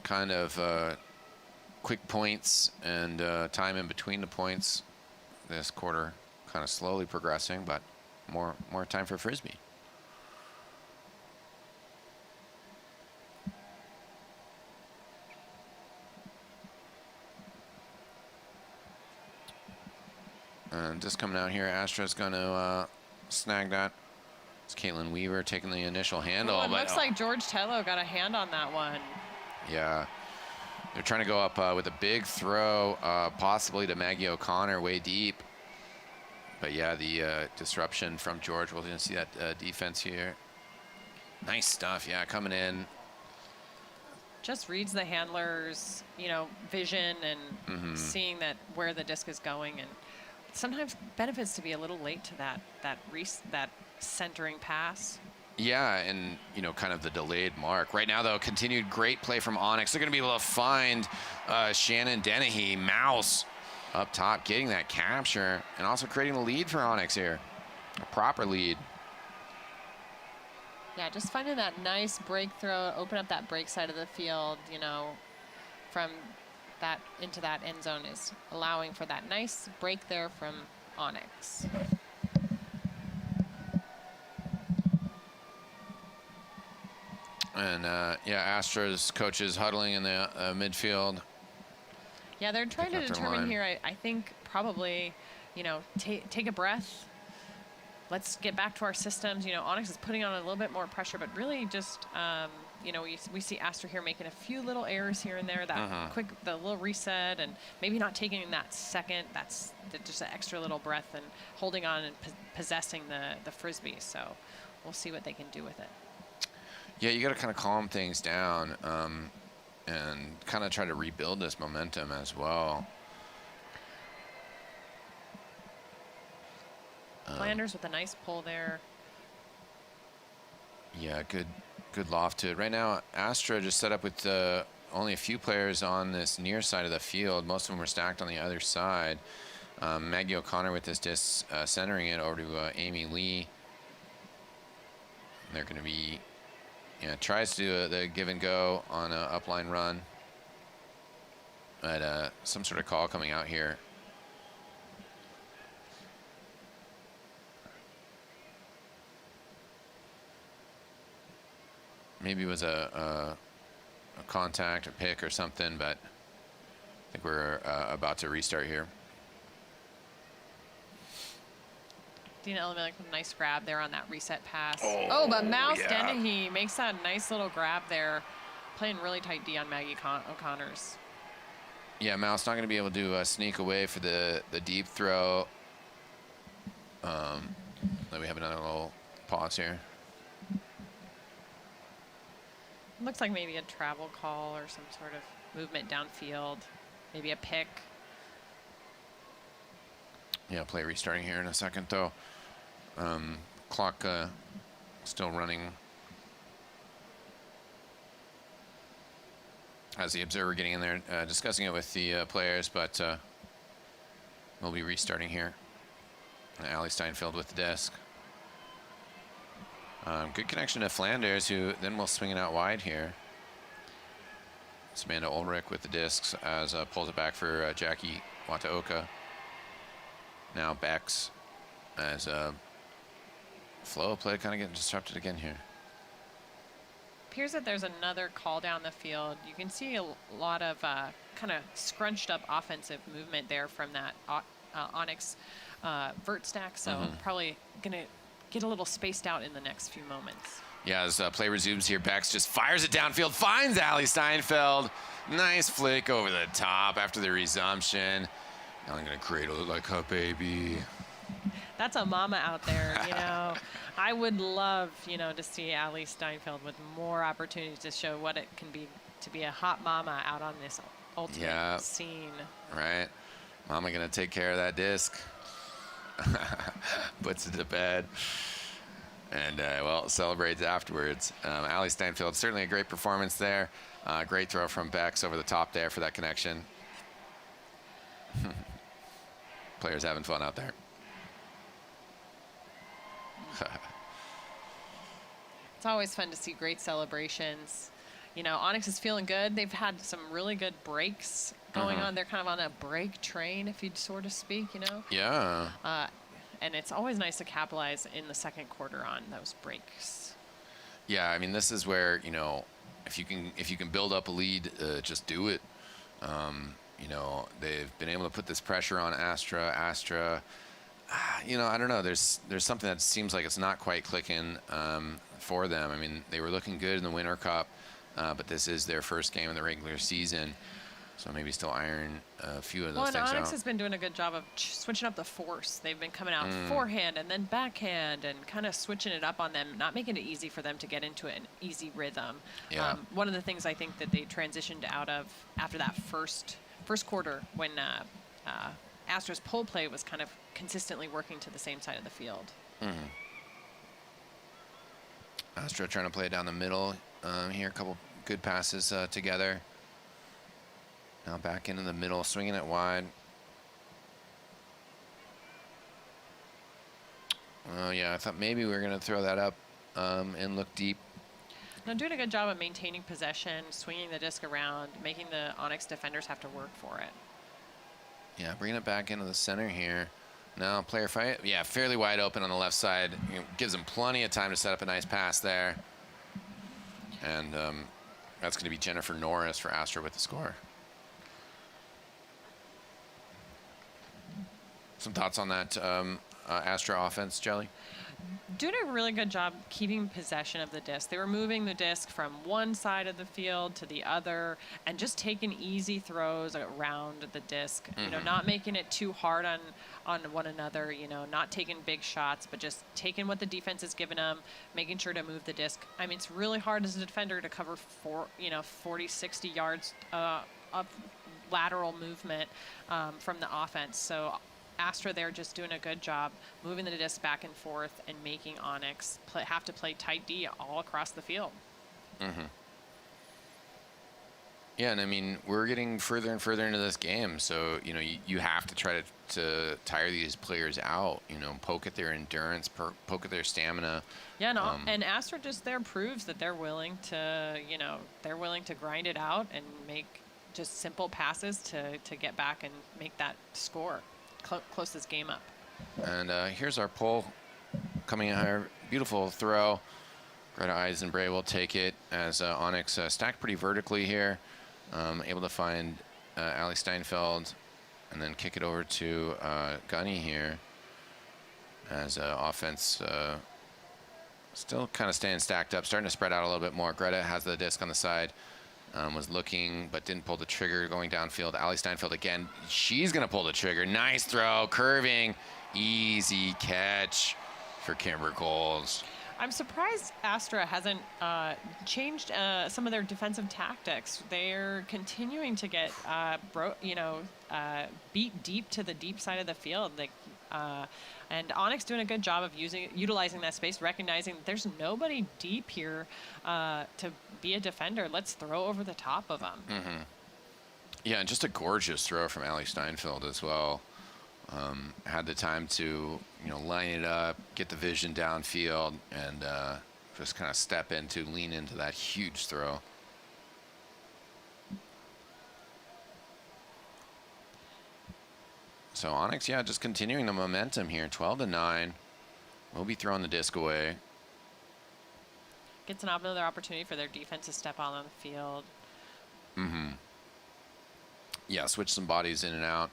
Kind of quick points and time in between the points. This quarter kind of slowly progressing, but more time for frisbee. And just coming out here, Astra's going to snag that. It's Caitlin Weaver taking the initial handle. Oh, it but looks like George Tello got a hand on that one. Yeah. They're trying to go up with a big throw, possibly to Maggie O'Connor way deep. But yeah, the disruption from George. We're going to see that defense here. Nice stuff. Yeah, coming in. Just reads the handler's, you know, vision and seeing that where the disc is going, and sometimes benefits to be a little late to that centering pass. Yeah, and, you know, kind of the delayed mark. Right now, though, continued great play from Onyx. They're going to be able to find Shannon Dennehy, Mouse, up top, getting that capture, and also creating a lead for Onyx here. A proper lead. Yeah, just finding that nice break throw, open up that break side of the field, you know, from that into that end zone is allowing for that nice break there from Onyx. And, yeah, Astra's coaches huddling in the midfield. Yeah, they're trying to Pick up their determine line. here, I think probably, you know, take a breath. Let's get back to our systems. You know, Onyx is putting on a little bit more pressure, but really just, you know, we see Astra here making a few little errors here and there, that the little reset, and maybe not taking that second, that's just an extra little breath and holding on and possessing the frisbee. So we'll see what they can do with it. Yeah, you got to kind of calm things down and kind of try to rebuild this momentum as well. Flanders with a nice pull there. Yeah, good loft to it. Right now, Astra just set up with only a few players on this near side of the field. Most of them were stacked on the other side. Maggie O'Connor with this disc centering it over to Amy Lee. They're going to be, yeah, tries to do the give and go on an upline run. But some sort of call coming out here. Maybe it was a contact or pick or something, but I think we're about to restart here. Dina Elamilic with a nice grab there on that reset pass. Oh, but Mouse Dennehy makes that nice little grab there, playing really tight D on Maggie O'Connor's. Yeah, Mouse not going to be able to sneak away for the deep throw. Then we have another little pause here. Looks like maybe a travel call or some sort of movement downfield, maybe a pick. Yeah, play restarting here in a second, though. Clock still running. As the observer getting in there, discussing it with the players, but we'll be restarting here. Ali Steinfeld with the disc. Good connection to Flanders, who then will swing it out wide here. It's Amanda Ulrich with the discs as pulls it back for Jackie Wataoka. Now Bex as flow of play kind of getting disrupted again here. Appears that there's another call down the field. You can see a lot of kind of scrunched up offensive movement there from that Onyx vert stack, so probably going to get a little spaced out in the next few moments. Yeah, as play resumes here, Bex just fires it downfield, finds Ali Steinfeld. Nice flick over the top after the resumption. Now I'm going to cradle it like a baby. That's a mama out there, you know. I would love, you know, to see Ali Steinfeld with more opportunities to show what it can be to be a hot mama out on this ultimate scene. Right. Mama going to take care of that disc. Puts it to bed. And, well, celebrates afterwards. Ali Steinfeld, certainly a great performance there. Great throw from Bex over the top there for that connection. Players having fun out there. It's always fun to see great celebrations. You know, Onyx is feeling good. They've had some really good breaks going on. They're kind of on a break train, if you'd sort of speak, you know? Yeah. And it's always nice to capitalize in the second quarter on those breaks. Yeah, I mean, this is where, you know, if you can build up a lead, just do it. You know, they've been able to put this pressure on Astra. Astra You know, I don't know. There's something that seems like it's not quite clicking for them. I mean, they were looking good in the Winter Cup, but this is their first game of the regular season, so maybe still iron a few of those Well, and things Onyx out. has been doing a good job of switching up the force. They've been coming out forehand and then backhand and kind of switching it up on them, not making it easy for them to get into an easy rhythm. Yeah. One of the things I think that they transitioned out of after that first quarter when Astra's pull play was kind of consistently working to the same side of the field. Astra trying to play it down the middle here. A couple good passes together. Now back into the middle, swinging it wide. Oh, yeah, I thought maybe we were going to throw that up and look deep. Now, doing a good job of maintaining possession, swinging the disc around, making the Onyx defenders have to work for it. Yeah, bringing it back into the center here. Now, player fight. Yeah, fairly wide open on the left side. You know, gives him plenty of time to set up a nice pass there. And that's going to be Jennifer Norris for Astra with the score. Some thoughts on that Astra offense, Jelly? Doing a really good job keeping possession of the disc. They were moving the disc from one side of the field to the other and just taking easy throws around the disc. You know, not making it too hard on one another, you know, not taking big shots, but just taking what the defense is giving them, making sure to move the disc. I mean, it's really hard as a defender to cover 40, 60 yards of lateral movement from the offense. So Astra there just doing a good job moving the disc back and forth and making Onyx have to play tight D all across the field. Yeah, and I mean, we're getting further and further into this game, so, you know, you have to try to tire these players out, you know, poke at their endurance, poke at their stamina. Yeah, and Astra just there proves that they're willing to, you know, they're willing to grind it out and make just simple passes to get back and make that score. Close this game up. And here's our pull coming in here. Beautiful throw. Greta Eisenbray will take it as Onyx stacked pretty vertically here. Able to find Ali Steinfeld and then kick it over to Gunny here as offense still kind of staying stacked up, starting to spread out a little bit more. Greta has the disc on the side. Was looking, but didn't pull the trigger going downfield. Ali Steinfeld again. She's going to pull the trigger. Nice throw. Curving. Easy catch for Kimber Coles. I'm surprised Astra hasn't changed some of their defensive tactics. They're continuing to get, beat deep to the deep side of the field. And Onyx doing a good job of utilizing that space, recognizing that there's nobody deep here to be a defender. Let's throw over the top of them. Yeah, and just a gorgeous throw from Ali Steinfeld as well. Had the time to, you know, line it up, get the vision downfield, and just kind of lean into that huge throw. So Onyx, yeah, just continuing the momentum here, 12-9. We'll be throwing the disc away. Gets another opportunity for their defense to step on the field. Yeah, switch some bodies in and out.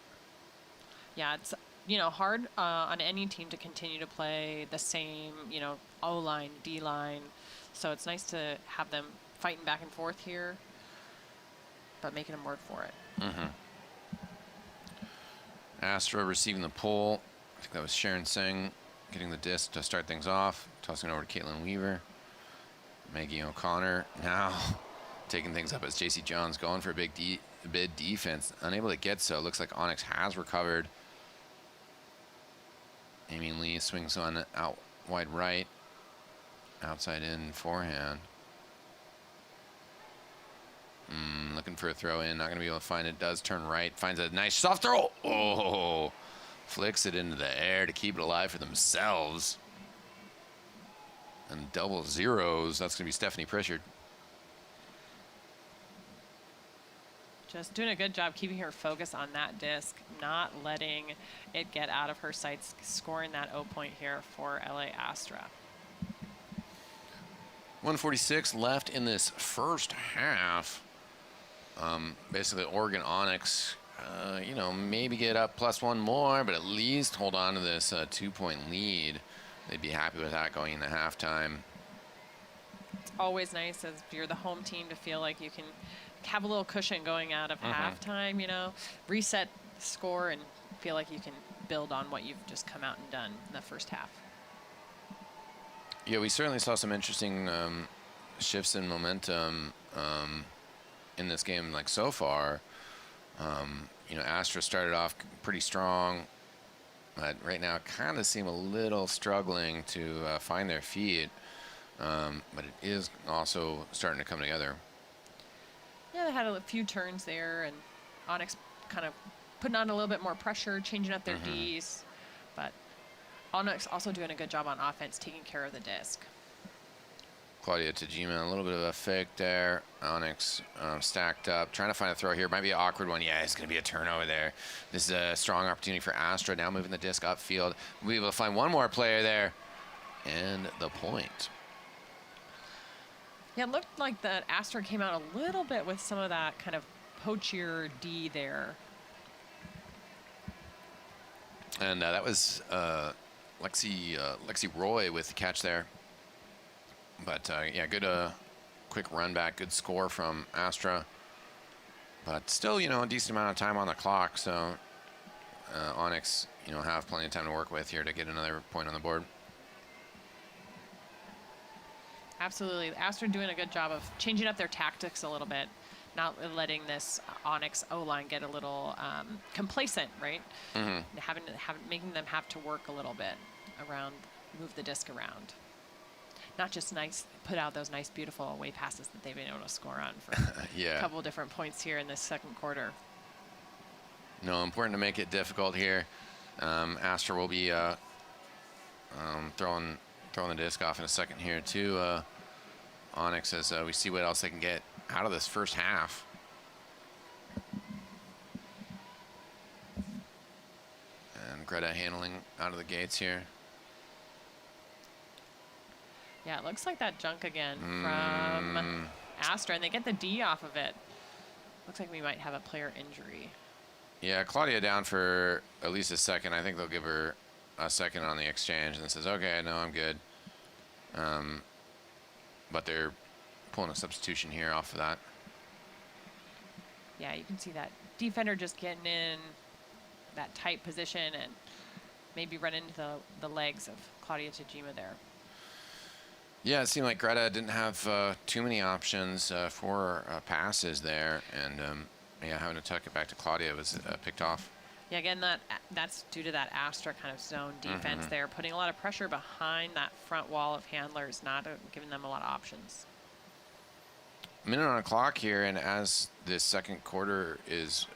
Yeah, it's, you know, hard on any team to continue to play the same, you know, O-line, D-line. So it's nice to have them fighting back and forth here, but making them work for it. Astra receiving the pull. I think that was Sharon Singh getting the disc to start things off. Tossing it over to Caitlin Weaver. Maggie O'Connor now taking things up as JC Johns going for a big defense. Unable to get so. Looks like Onyx has recovered. Amy Lee swings on out wide right. Outside in forehand. Looking for a throw in. Not going to be able to find it. Does turn right. Finds a nice soft throw. Oh, flicks it into the air to keep it alive for themselves. And double zeros. That's going to be Stephanie Pritchard. Just doing a good job keeping her focus on that disc, not letting it get out of her sights, scoring that O point here for LA Astra. 1:46 left in this first half. Basically, Oregon Onyx you know, maybe get up +1 more, but at least hold on to this 2-point lead. They'd be happy with that going into halftime. It's always nice as you're the home team to feel like you can have a little cushion going out of halftime, you know, reset score and feel like you can build on what you've just come out and done in the first half. Yeah, we certainly saw some interesting shifts in momentum in this game, like so far. You know, Astra started off pretty strong, but right now kind of seem a little struggling to find their feet. But it is also starting to come together. Yeah, they had a few turns there, and Onyx kind of putting on a little bit more pressure, changing up their Ds. But Onyx also doing a good job on offense, taking care of the disc. Claudia Tajima, a little bit of a fake there. Onyx stacked up, trying to find a throw here. Might be an awkward one. Yeah, it's going to be a turnover there. This is a strong opportunity for Astra. Now moving the disc upfield. We'll be able to find one more player there. And the point. Yeah, it looked like that Astra came out a little bit with some of that kind of poacher D there. And that was Lexi Roy with the catch there. But yeah, good quick run back, good score from Astra. But still, you know, a decent amount of time on the clock. So Onyx, you know, have plenty of time to work with here to get another point on the board. Absolutely. Astra doing a good job of changing up their tactics a little bit, not letting this Onyx O-line get a little complacent, right? Making them have to work a little bit around, move the disc around. Not just put out those nice, beautiful away passes that they've been able to score on for yeah. a couple of different points here in this second quarter. No, important to make it difficult here. Astra will be throwing the disc off in a second here too. Onyx, as we see what else they can get out of this first half. And Greta handling out of the gates here. Yeah, it looks like that junk again from Astra, and they get the D off of it. Looks like we might have a player injury. Yeah, Claudia down for at least a second. I think they'll give her a second on the exchange, and then says, okay, no, I'm good. But they're pulling a substitution here off of that. Yeah, you can see that defender just getting in that tight position and maybe run into the legs of Claudia Tajima there. Yeah, it seemed like Greta didn't have too many options for passes there, and yeah, having to tuck it back to Claudia was picked off. Yeah, again, that's due to that Astra kind of zone defense there, putting a lot of pressure behind that front wall of handlers, not giving them a lot of options. Minute on the clock here, and as this second quarter is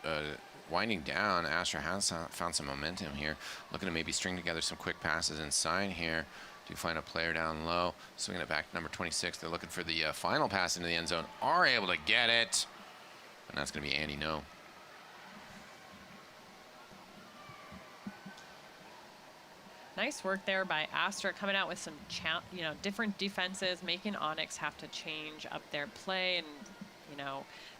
winding down, Astra has found some momentum here, looking to maybe string together some quick passes inside here. Do find a player down low, swinging it back to number 26. They're looking for the final pass into the end zone, are able to get it, and that's going to be Andy No. Nice work there by Astra, coming out with some different defenses, making Onyx have to change up their play, and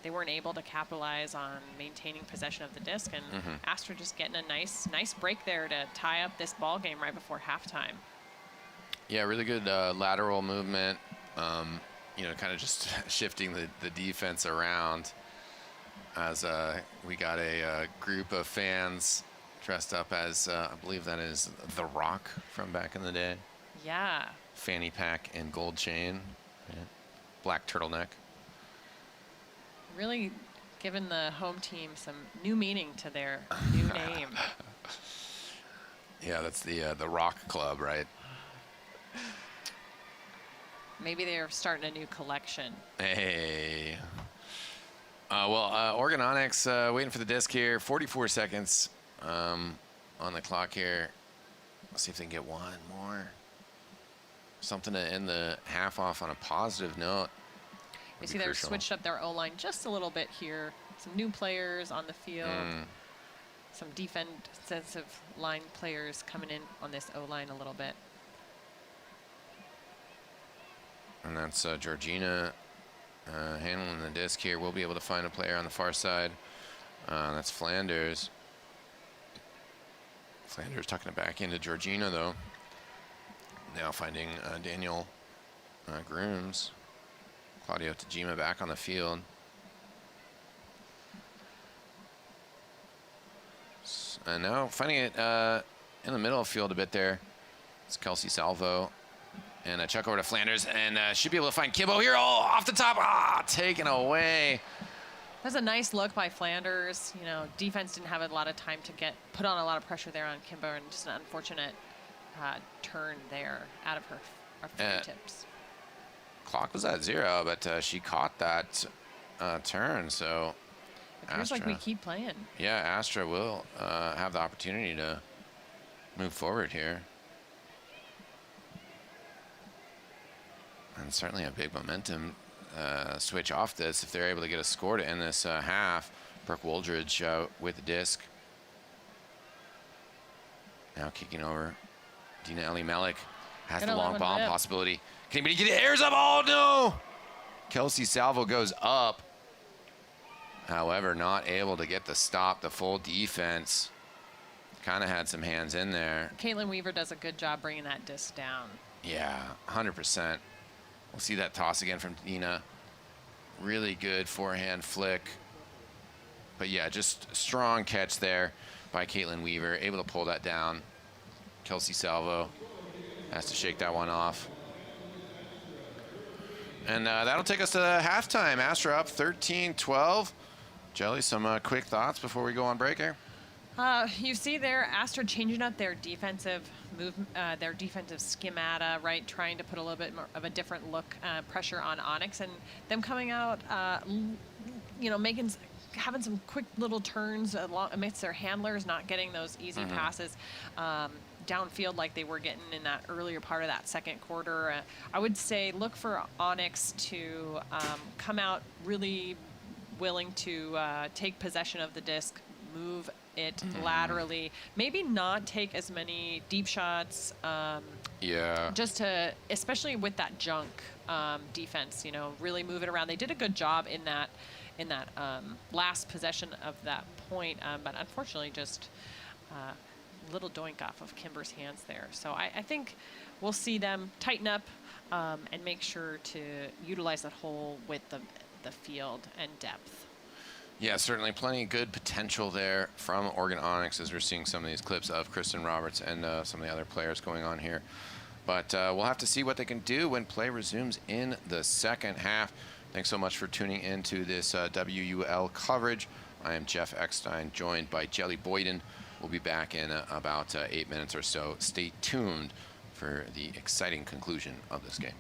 they weren't able to capitalize on maintaining possession of the disc, and Astra just getting a nice break there to tie up this ball game right before halftime. Yeah, really good lateral movement, kind of just shifting the defense around as we got a group of fans dressed up as, I believe that is The Rock from back in the day. Yeah. Fanny pack and gold chain, black turtleneck. Really giving the home team some new meaning to their new name. Yeah, that's the Rock Club, right? Maybe they're starting a new collection. Hey. Oregon Onyx waiting for the disc here. 44 seconds on the clock here. Let's see if they can get one more. Something to end the half off on a positive note. You see they've switched up their O-line just a little bit here. Some new players on the field. Some defensive line players coming in on this O-line a little bit. And that's Georgina handling the disc here. We'll be able to find a player on the far side. That's Flanders. Flanders tucking it back into Georgina, though. Now finding Daniel Grooms. Claudio Tajima back on the field. And now finding it in the middle of the field a bit there. It's Kelsey Salvo. And a check over to Flanders. And should be able to find Kimbo here. Oh, off the top. Ah, taken away. That's a nice look by Flanders. You know, defense didn't have a lot of time to put on a lot of pressure there on Kimbo, and just an unfortunate turn there out of her fingertips. Clock was at 0, but she caught that turn, so it feels like we keep playing. Yeah, Astra will have the opportunity to move forward here. And certainly a big momentum switch off this if they're able to get a score to end this half. Brooke Woldridge with the disc. Now kicking over. Dina Eli Malik has the long bomb possibility. Can anybody get it? Airs up. Oh, no. Kelsey Salvo goes up. However, not able to get the stop. The full defense kind of had some hands in there. Caitlin Weaver does a good job bringing that disc down. Yeah, 100%. We'll see that toss again from Dina. Really good forehand flick. But yeah, just strong catch there by Caitlin Weaver. Able to pull that down. Kelsey Salvo has to shake that one off. And that'll take us to halftime. Astra up 13-12. Jelly, some quick thoughts before we go on break here? You see there, Astra changing up their defensive their defensive schemata, right? Trying to put a little bit more of a different look, pressure on Onyx, and them coming out, you know, having some quick little turns amidst their handlers, not getting those easy passes downfield like they were getting in that earlier part of that second quarter. I would say look for Onyx to come out really willing to take possession of the disc, move it laterally, maybe not take as many deep shots. Yeah. Just to, especially with that junk defense, you know, really move it around. They did a good job in that last possession of that point, but unfortunately just little doink off of Kimber's hands there. So I think we'll see them tighten up and make sure to utilize that whole width of the field and depth. Yeah, certainly plenty of good potential there from Oregon Onyx as we're seeing some of these clips of Kristen Roberts and some of the other players going on here. But we'll have to see what they can do when play resumes in the second half. Thanks so much for tuning in to this WUL coverage. I am Jeff Eckstein, joined by Jelly Boyden. We'll be back in about 8 minutes or so. Stay tuned for the exciting conclusion of this game.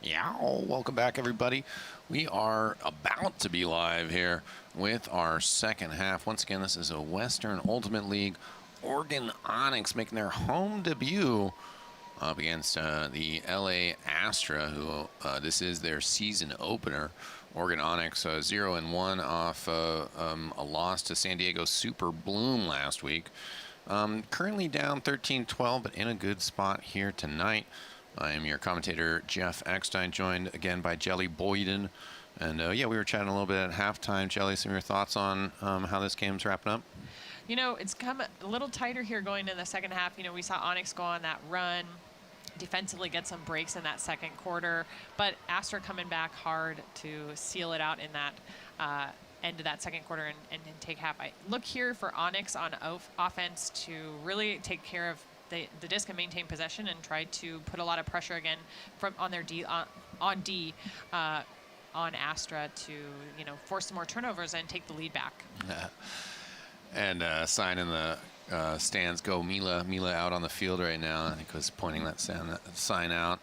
Yeah, welcome back, everybody. We are about to be live here with our second half. Once again, this is a Western Ultimate League. Oregon Onyx making their home debut up against the LA Astra, who this is their season opener. Oregon Onyx 0-1 off a loss to San Diego Super Bloom last week. Currently down 13-12, but in a good spot here tonight. I am your commentator, Jeff Eckstein, joined again by Jelly Boyden. And yeah, we were chatting a little bit at halftime. Jelly, some of your thoughts on how this game's wrapping up? You know, it's come a little tighter here going in the second half. You know, we saw Onyx go on that run, defensively get some breaks in that second quarter, but Astra coming back hard to seal it out in that end of that second quarter and take half. I look here for Onyx on offense to really take care of the disc and maintain possession and try to put a lot of pressure again on their on Astra to, you know, force some more turnovers and take the lead back. And sign in the stands, go Mila. Mila out on the field right now. I think was pointing that sign out.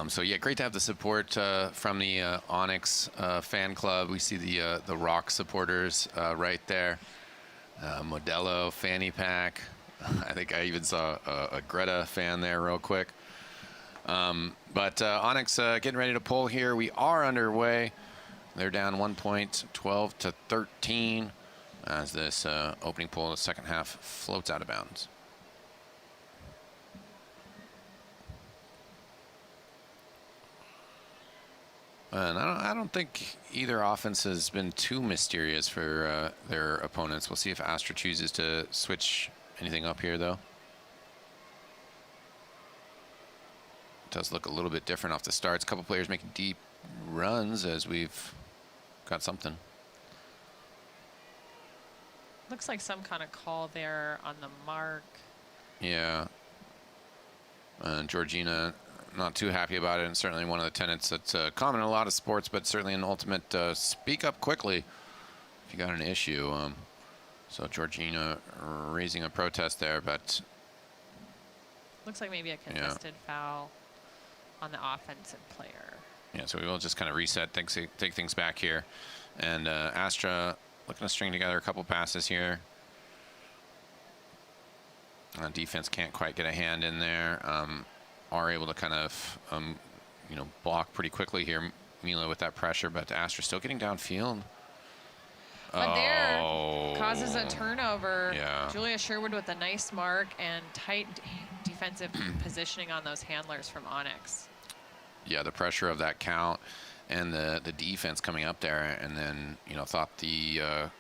So yeah, great to have the support from the Onyx fan club. We see the Rock supporters right there. Modelo fanny pack. I think I even saw a Greta fan there real quick. But Onyx getting ready to pull here. We are underway. They're down 1 point, 12-13, as this opening pull of the second half floats out of bounds. And I don't think either offense has been too mysterious for their opponents. We'll see if Astra chooses to switch anything up here, though. It does look a little bit different off the starts. A couple players making deep runs as we've got something. Looks like some kind of call there on the mark. Yeah. And Georgina not too happy about it, and certainly one of the tenets that's common in a lot of sports, but certainly in Ultimate, speak up quickly if you got an issue. So Georgina raising a protest there, but looks like maybe a contested foul on the offensive player. Yeah, so we will just kind of reset, take things back here. And Astra looking to string together a couple passes here. Defense can't quite get a hand in there. Are able to kind of, you know, block pretty quickly here, Mila, with that pressure, but Astra still getting downfield. But there causes a turnover. Yeah. Julia Sherwood with a nice mark and tight defensive positioning on those handlers from Onyx. Yeah, the pressure of that count and the defense coming up there, and then, you know, thought their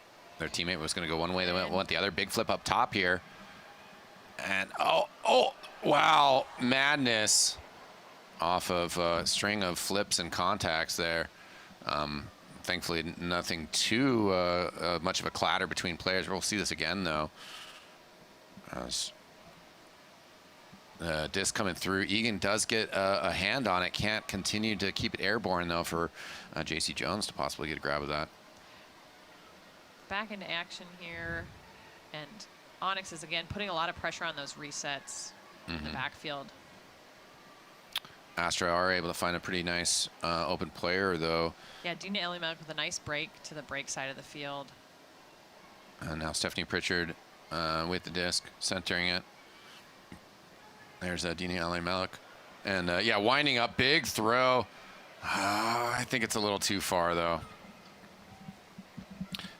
teammate was going to go one way, they went the other. Big flip up top here. And oh, wow, madness off of a string of flips and contacts there. Thankfully, nothing too much of a clatter between players. We'll see this again, though. As disc coming through. Egan does get a hand on it. Can't continue to keep it airborne, though, for J.C. Jones to possibly get a grab of that. Back into action here. And Onyx is, again, putting a lot of pressure on those resets in the backfield. Astra are able to find a pretty nice open player, though. Yeah, Dina Elimelech with a nice break to the break side of the field. And now Stephanie Pritchard with the disc, centering it. There's Dina Elimelech. And, yeah, winding up, big throw. I think it's a little too far, though.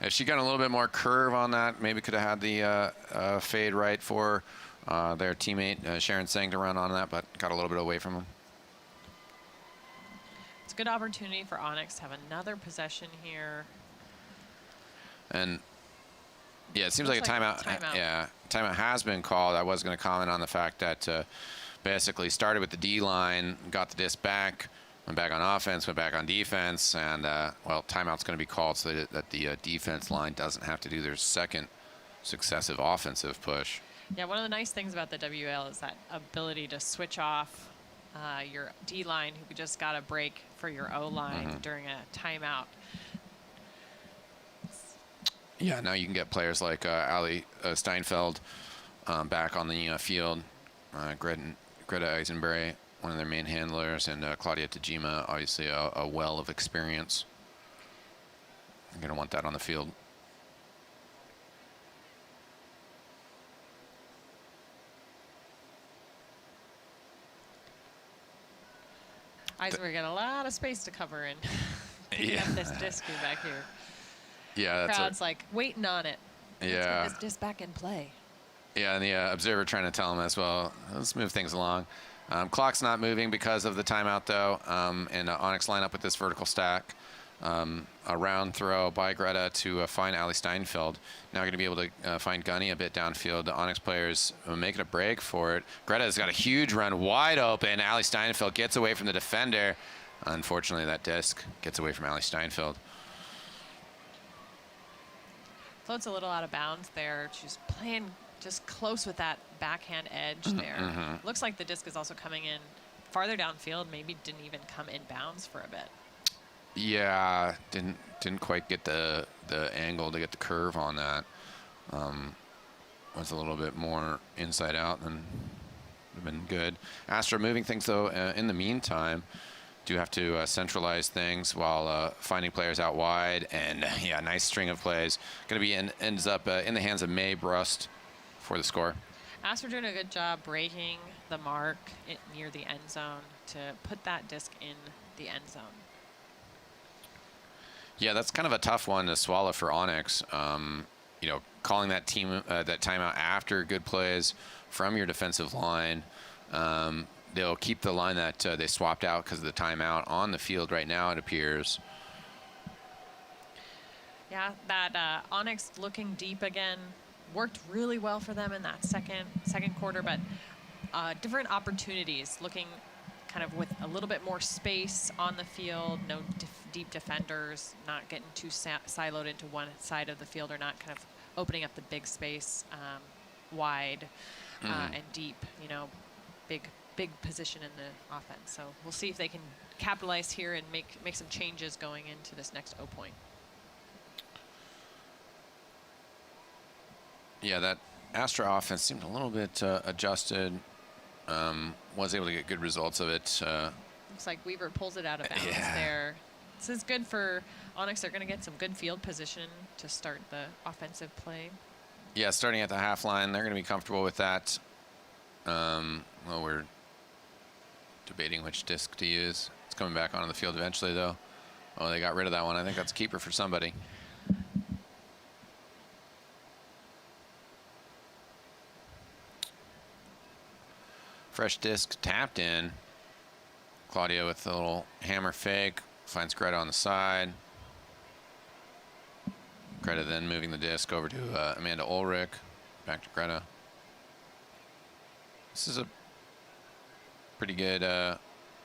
If she got a little bit more curve on that, maybe could have had the fade right for their teammate, Sharon Sang, to run on that, but got a little bit away from him. It's a good opportunity for Onyx to have another possession here. And yeah, it seems like a timeout. Yeah, timeout has been called. I was going to comment on the fact that basically started with the D line, got the disc back, went back on offense, went back on defense, and well, timeout's going to be called so that the defense line doesn't have to do their second successive offensive push. Yeah, one of the nice things about the WL is that ability to switch off your D line who just got a break for your O line during a timeout. Yeah, now you can get players like Ali Steinfeld back on the field. Greta Eisenberry one of their main handlers, and Claudia Tajima, obviously a well of experience. You're going to want that on the field. We got a lot of space to cover in. Picking up this disc back here. Yeah, that's crowd's like waiting on it. Yeah. Let's get this disc back in play. Yeah, and the observer trying to tell him as well, let's move things along. Clock's not moving because of the timeout, though, and Onyx line up with this vertical stack. A round throw by Greta to find Ali Steinfeld. Now going to be able to find Gunny a bit downfield. The Onyx players making a break for it. Greta's got a huge run wide open. Ali Steinfeld gets away from the defender. Unfortunately, that disc gets away from Ali Steinfeld. Floats a little out of bounds there. She's playing just close with that backhand edge there. Looks like the disc is also coming in farther downfield. Maybe didn't even come in bounds for a bit. Yeah, didn't quite get the angle to get the curve on that. Was a little bit more inside out than would have been good. Astra moving things though in the meantime. Do have to centralize things while finding players out wide, and yeah, nice string of plays. Going to be ends up in the hands of May Brust for the score. Astra doing a good job breaking the mark near the end zone to put that disc in the end zone. Yeah, that's kind of a tough one to swallow for Onyx. You know, calling that timeout after good plays from your defensive line. They'll keep the line that they swapped out because of the timeout on the field right now, it appears. Yeah, that Onyx looking deep again worked really well for them in that second quarter, but different opportunities, looking kind of with a little bit more space on the field, no deep defenders, not getting too siloed into one side of the field, or not kind of opening up the big space wide and deep, you know, big position in the offense. So we'll see if they can capitalize here and make some changes going into this next O point. Yeah, that Astra offense seemed a little bit adjusted. Was able to get good results of it. Looks like Weaver pulls it out of bounds there. This is good for Onyx. They're going to get some good field position to start the offensive play. Yeah, starting at the half line, they're going to be comfortable with that. Well, we're debating which disc to use. It's coming back onto the field eventually, though. Oh, they got rid of that one. I think that's a keeper for somebody. Fresh disc tapped in. Claudia with a little hammer fake. Finds Greta on the side. Greta then moving the disc over to Amanda Ulrich. Back to Greta. This is a pretty good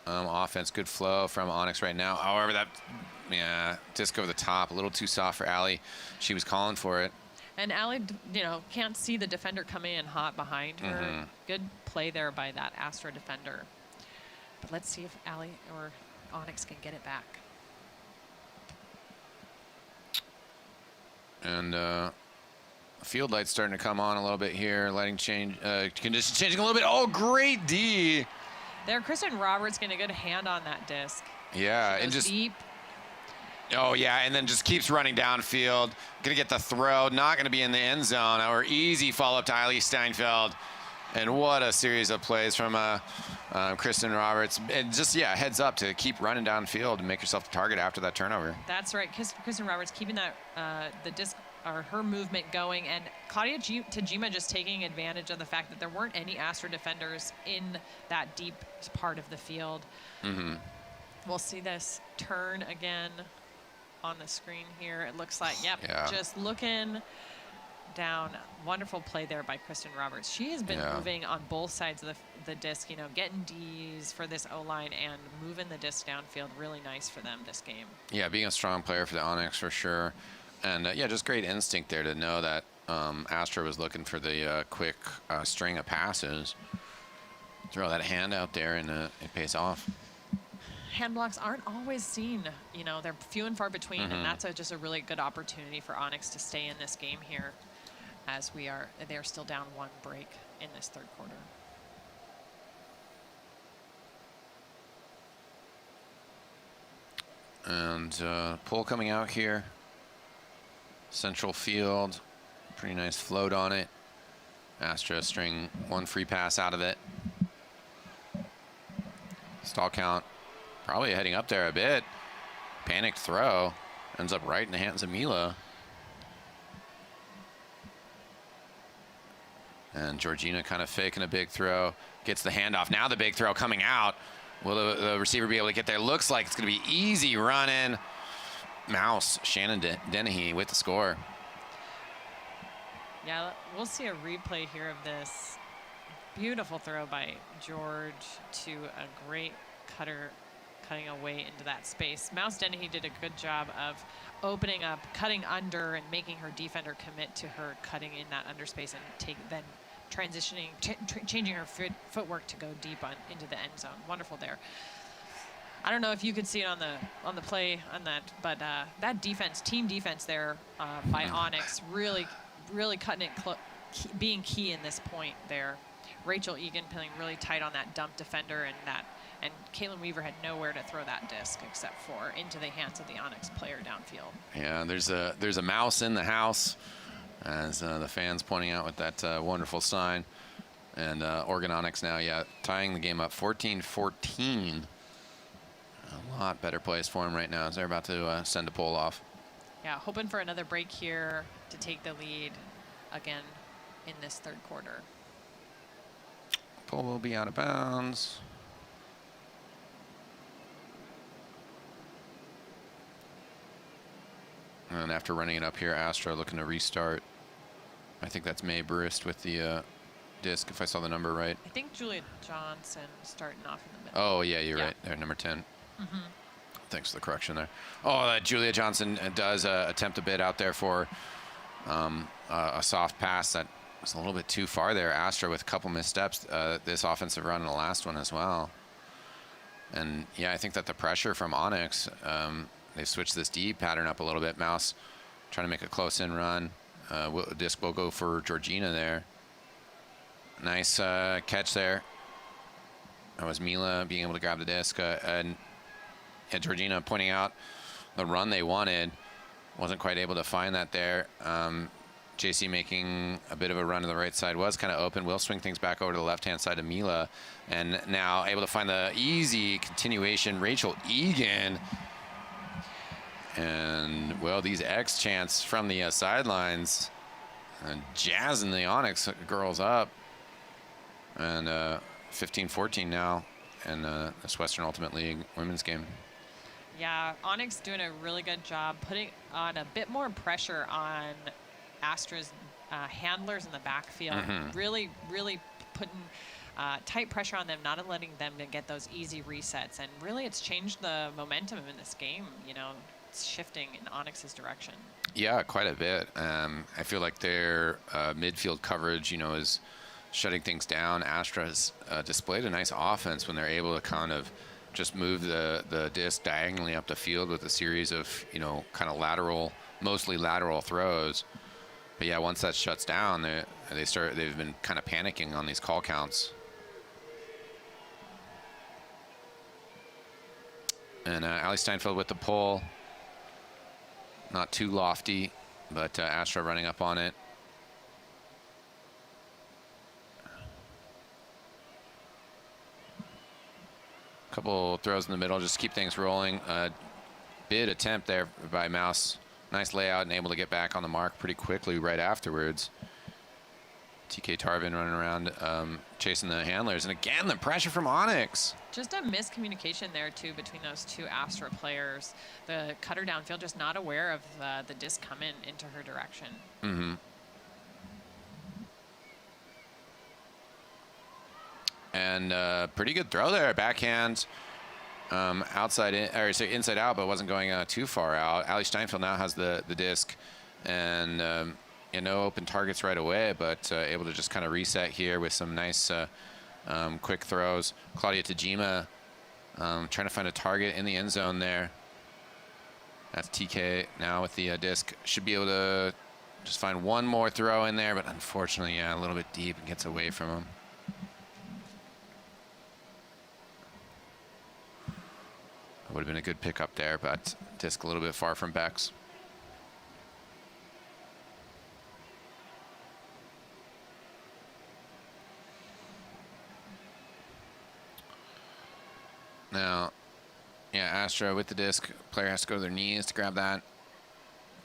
offense, good flow from Onyx right now. However, that disc over the top, a little too soft for Ali. She was calling for it. And Ali, you know, can't see the defender coming in hot behind her. Good play there by that Astra defender. But let's see if Ali or Onyx can get it back. And field light's starting to come on a little bit here. Lighting change, conditions changing a little bit. Oh, great D. There, Kristen Roberts getting a good hand on that disc. Yeah, and just deep. Oh, yeah, and then just keeps running downfield. Going to get the throw. Not going to be in the end zone. Our easy follow-up to Eileen Steinfeld. And what a series of plays from Kristen Roberts. And just, yeah, heads up to keep running downfield and make yourself the target after that turnover. That's right. Kristen Roberts keeping that the disc or her movement going. And Claudia Tajima just taking advantage of the fact that there weren't any Astra defenders in that deep part of the field. We'll see this turn again on the screen here. It looks like, just looking down. Wonderful play there by Kristen Roberts. She has been moving on both sides of the disc, you know, getting Ds for this O-line and moving the disc downfield. Really nice for them this game. Yeah, being a strong player for the Onyx for sure. And yeah, just great instinct there to know that Astra was looking for the quick string of passes. Throw that hand out there and it pays off. Hand blocks aren't always seen, you know, they're few and far between, and that's just a really good opportunity for Onyx to stay in this game here, as they're still down one break in this third quarter. And pull coming out here. Central field. Pretty nice float on it. Astra string one free pass out of it. Stall count probably heading up there a bit. Panicked throw. Ends up right in the hands of Mila. And Georgina kind of faking a big throw. Gets the handoff. Now the big throw coming out. Will the receiver be able to get there? Looks like it's going to be easy running. Mouse, Shannon Dennehy with the score. Yeah, we'll see a replay here of this. Beautiful throw by George to a great cutter cutting away into that space. Mouse Dennehy did a good job of opening up, cutting under, and making her defender commit to her cutting in that underspace and then transitioning, changing her footwork to go deep into the end zone. Wonderful there. I don't know if you could see it on the play on that, but that defense, team defense there by Onyx, really cutting it, being key in this point there. Rachel Egan playing really tight on that dump defender, and Caitlin Weaver had nowhere to throw that disc except for into the hands of the Onyx player downfield. Yeah, there's a mouse in the house, as the fans pointing out with that wonderful sign. And Oregon Onyx now, tying the game up 14-14. A lot better place for them right now as they're about to send a pole off. Yeah, hoping for another break here to take the lead again in this third quarter. Pole will be out of bounds. And after running it up here, Astra looking to restart. I think that's May Brist with the disc, if I saw the number right. I think Julia Johnson starting off in the middle. Oh, yeah, you're right. There, number 10. Mm-hmm. Thanks for the correction there. Oh, Julia Johnson does attempt a bit out there for a soft pass that was a little bit too far there. Astra with a couple missteps. This offensive run in the last one as well. And, yeah, I think that the pressure from Onyx, they've switched this deep pattern up a little bit. Mouse trying to make a close-in run. Disc will go for Georgina there. Nice catch there. That was Mila being able to grab the disc. And Georgina pointing out the run they wanted. Wasn't quite able to find that there. JC making a bit of a run to the right side. Was kind of open. Will swing things back over to the left-hand side of Mila. And now able to find the easy continuation. Rachel Egan. And, well, these X chants from the sidelines. And jazzing the Onyx girls up. And 15-14 now in this Western Ultimate League women's game. Yeah, Onyx doing a really good job putting on a bit more pressure on Astra's handlers in the backfield. Really putting tight pressure on them, not letting them get those easy resets. And really, it's changed the momentum in this game. You know, it's shifting in Onyx's direction. Yeah, quite a bit. I feel like their midfield coverage, you know, is shutting things down. Astra has displayed a nice offense when they're able to kind of just move the disc diagonally up the field with a series of, you know, kind of mostly lateral throws. But yeah, once that shuts down, they've been kind of panicking on these call counts. And Allie Steinfeld with the pull. Not too lofty, but Astra running up on it. Couple throws in the middle, just keep things rolling. Bid attempt there by Mouse. Nice layout and able to get back on the mark pretty quickly right afterwards. TK Tarvin running around, chasing the handlers. And again, the pressure from Onyx. Just a miscommunication there, too, between those two Astra players. The cutter downfield just not aware of the disc coming into her direction. Mm-hmm. And pretty good throw there, backhand. Inside out, but wasn't going too far out. Allie Steinfeld now has the disc, and no open targets right away, but able to just kind of reset here with some nice quick throws. Claudia Tajima trying to find a target in the end zone there. That's TK now with the disc. Should be able to just find one more throw in there, but unfortunately, yeah, a little bit deep and gets away from him. Would have been a good pick up there, but disc a little bit far from Beck's. Now, yeah, Astra with the disc. Player has to go to their knees to grab that.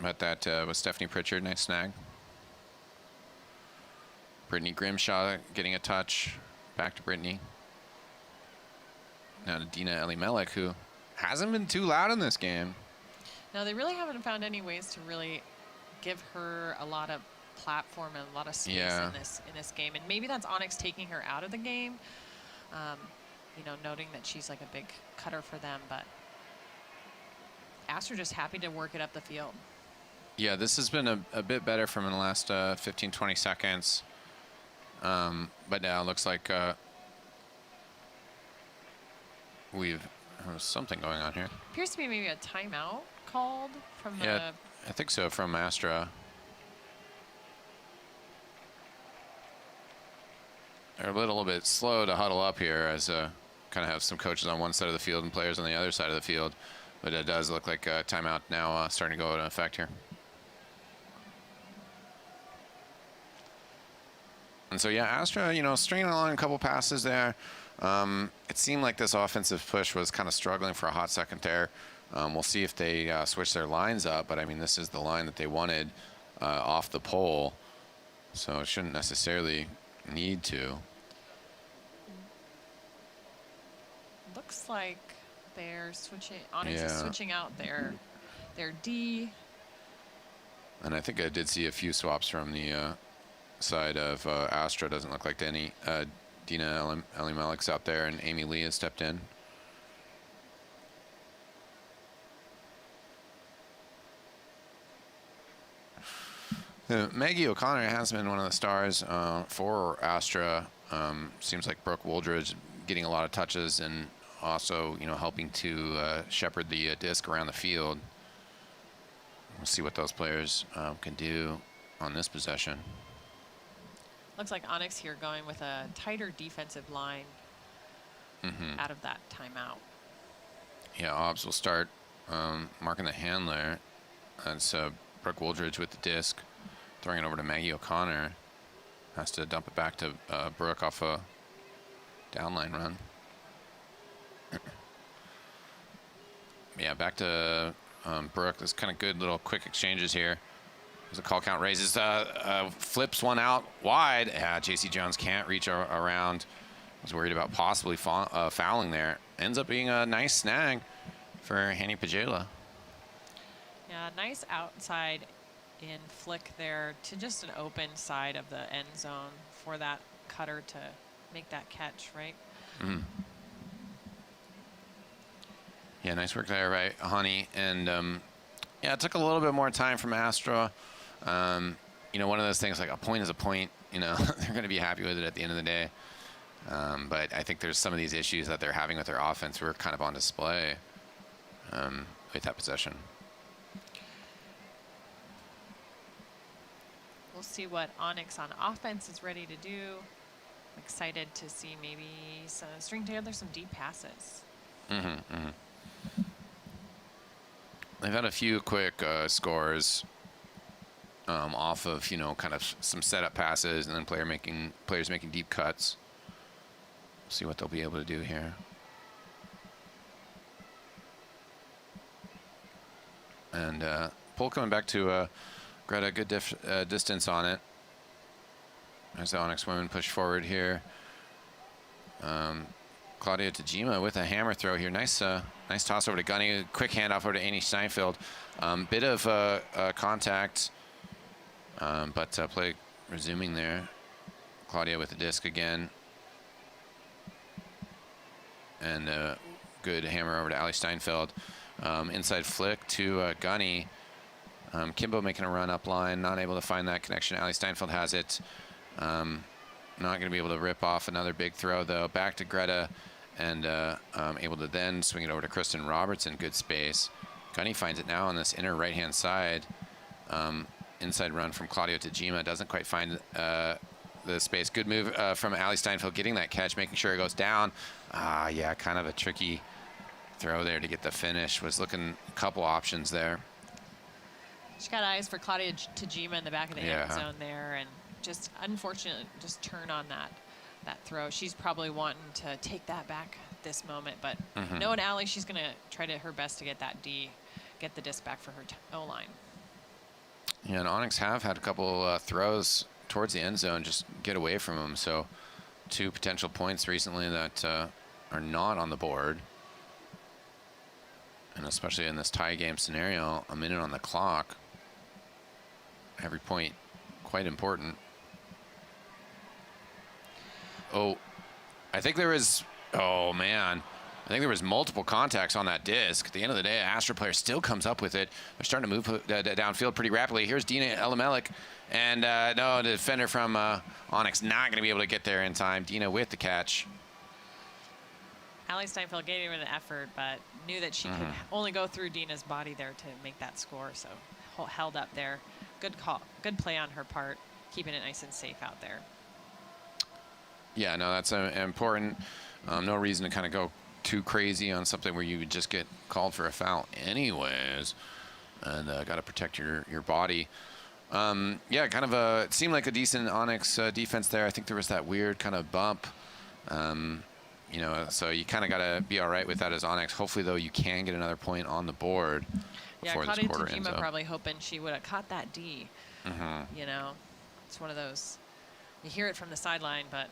But that was Stephanie Pritchard. Nice snag. Brittany Grimshaw getting a touch. Back to Brittany. Now to Dina Elimelech, who hasn't been too loud in this game. No, they really haven't found any ways to really give her a lot of platform and a lot of space in this game. And maybe that's Onyx taking her out of the game. You know, noting that she's like a big cutter for them, but Astra just happy to work it up the field. Yeah, this has been a bit better from in the last 15, 20 seconds. But now it looks like we've something going on here. Appears to be maybe a timeout called from the... Yeah, I think so, from Astra. They're a little bit slow to huddle up here as kind of have some coaches on one side of the field and players on the other side of the field. But it does look like a timeout now starting to go into effect here. And so, yeah, Astra, you know, stringing along a couple passes there. It seemed like this offensive push was kind of struggling for a hot second there. We'll see if they switch their lines up. But, I mean, this is the line that they wanted off the pole. So it shouldn't necessarily need to. Looks like they're switching. Onyx is switching out their D. And I think I did see a few swaps from the side of Astra. Doesn't look like any. Dina Elimelech's out there, and Amy Lee has stepped in. Maggie O'Connor has been one of the stars for Astra. Seems like Brooke Wooldridge getting a lot of touches and also, you know, helping to shepherd the disc around the field. We'll see what those players can do on this possession. Looks like Onyx here going with a tighter defensive line out of that timeout. Yeah, Obbs will start marking the handler. That's Brooke Wooldridge with the disc. Throwing it over to Maggie O'Connor. Has to dump it back to Brooke off a downline run. Yeah, back to Brooke. There's kind of good little quick exchanges here. As the call count raises, flips one out wide. JC Jones can't reach around. Was worried about possibly fouling there. Ends up being a nice snag for Hanny Pajela. Yeah, nice outside in flick there to just an open side of the end zone for that cutter to make that catch, right? Yeah, nice work there, right, Honey. And yeah, it took a little bit more time from Astra. You know, one of those things, like a point is a point. You know, they're going to be happy with it at the end of the day. But I think there's some of these issues that they're having with their offense were kind of on display with that possession. We'll see what Onyx on offense is ready to do. I'm excited to see maybe string together some deep passes. They've had a few quick scores off of, you know, kind of some setup passes and then players making deep cuts. See what they'll be able to do here. And pull coming back to Greta, good distance on it. As the Onyx women push forward here. Claudia Tajima with a hammer throw here. Nice toss over to Gunny. Quick handoff over to Annie Steinfeld. Bit of contact, but play resuming there. Claudia with the disc again. And good hammer over to Ali Steinfeld. Inside flick to Gunny. Kimbo making a run up line, not able to find that connection. Ali Steinfeld has it. Not going to be able to rip off another big throw, though. Back to Greta, and able to then swing it over to Kristen Robertson. Good space. Gunny finds it now on this inner right-hand side. Inside run from Claudio Tajima. Doesn't quite find the space. Good move from Ali Steinfeld getting that catch, making sure it goes down. Yeah, kind of a tricky throw there to get the finish. Was looking a couple options there. She got eyes for Claudia Tajima in the back of the Yeah. end zone there, and just unfortunately just turn on that throw. She's probably wanting to take that back at this moment, but knowing Allie, she's going to try her best to get that D, get the disc back for her O-line. Yeah, and Onyx have had a couple throws towards the end zone, just get away from them. So 2 potential points recently that are not on the board. And especially in this tie game scenario, a minute on the clock. Every point quite important. Oh, I think there is, oh man. I think there was multiple contacts on that disc. At the end of the day, Astra player still comes up with it. They're starting to move downfield pretty rapidly. Here's Dina Elimelech. And no, the defender from Onyx not going to be able to get there in time. Dina with the catch. Allie Steinfeld gave it an effort, but knew that she could only go through Dina's body there to make that score. So held up there. Good call, good play on her part, keeping it nice and safe out there. Yeah, no, that's important. No reason to kind of go too crazy on something where you would just get called for a foul anyways. And got to protect your body. Yeah, kind of it seemed like a decent Onyx defense there. I think there was that weird kind of bump. You know, so you kind of got to be all right with that as Onyx. Hopefully, though, you can get another point on the board before this quarter ends up. Probably hoping she would have caught that D. You know, it's one of those, you hear it from the sideline, but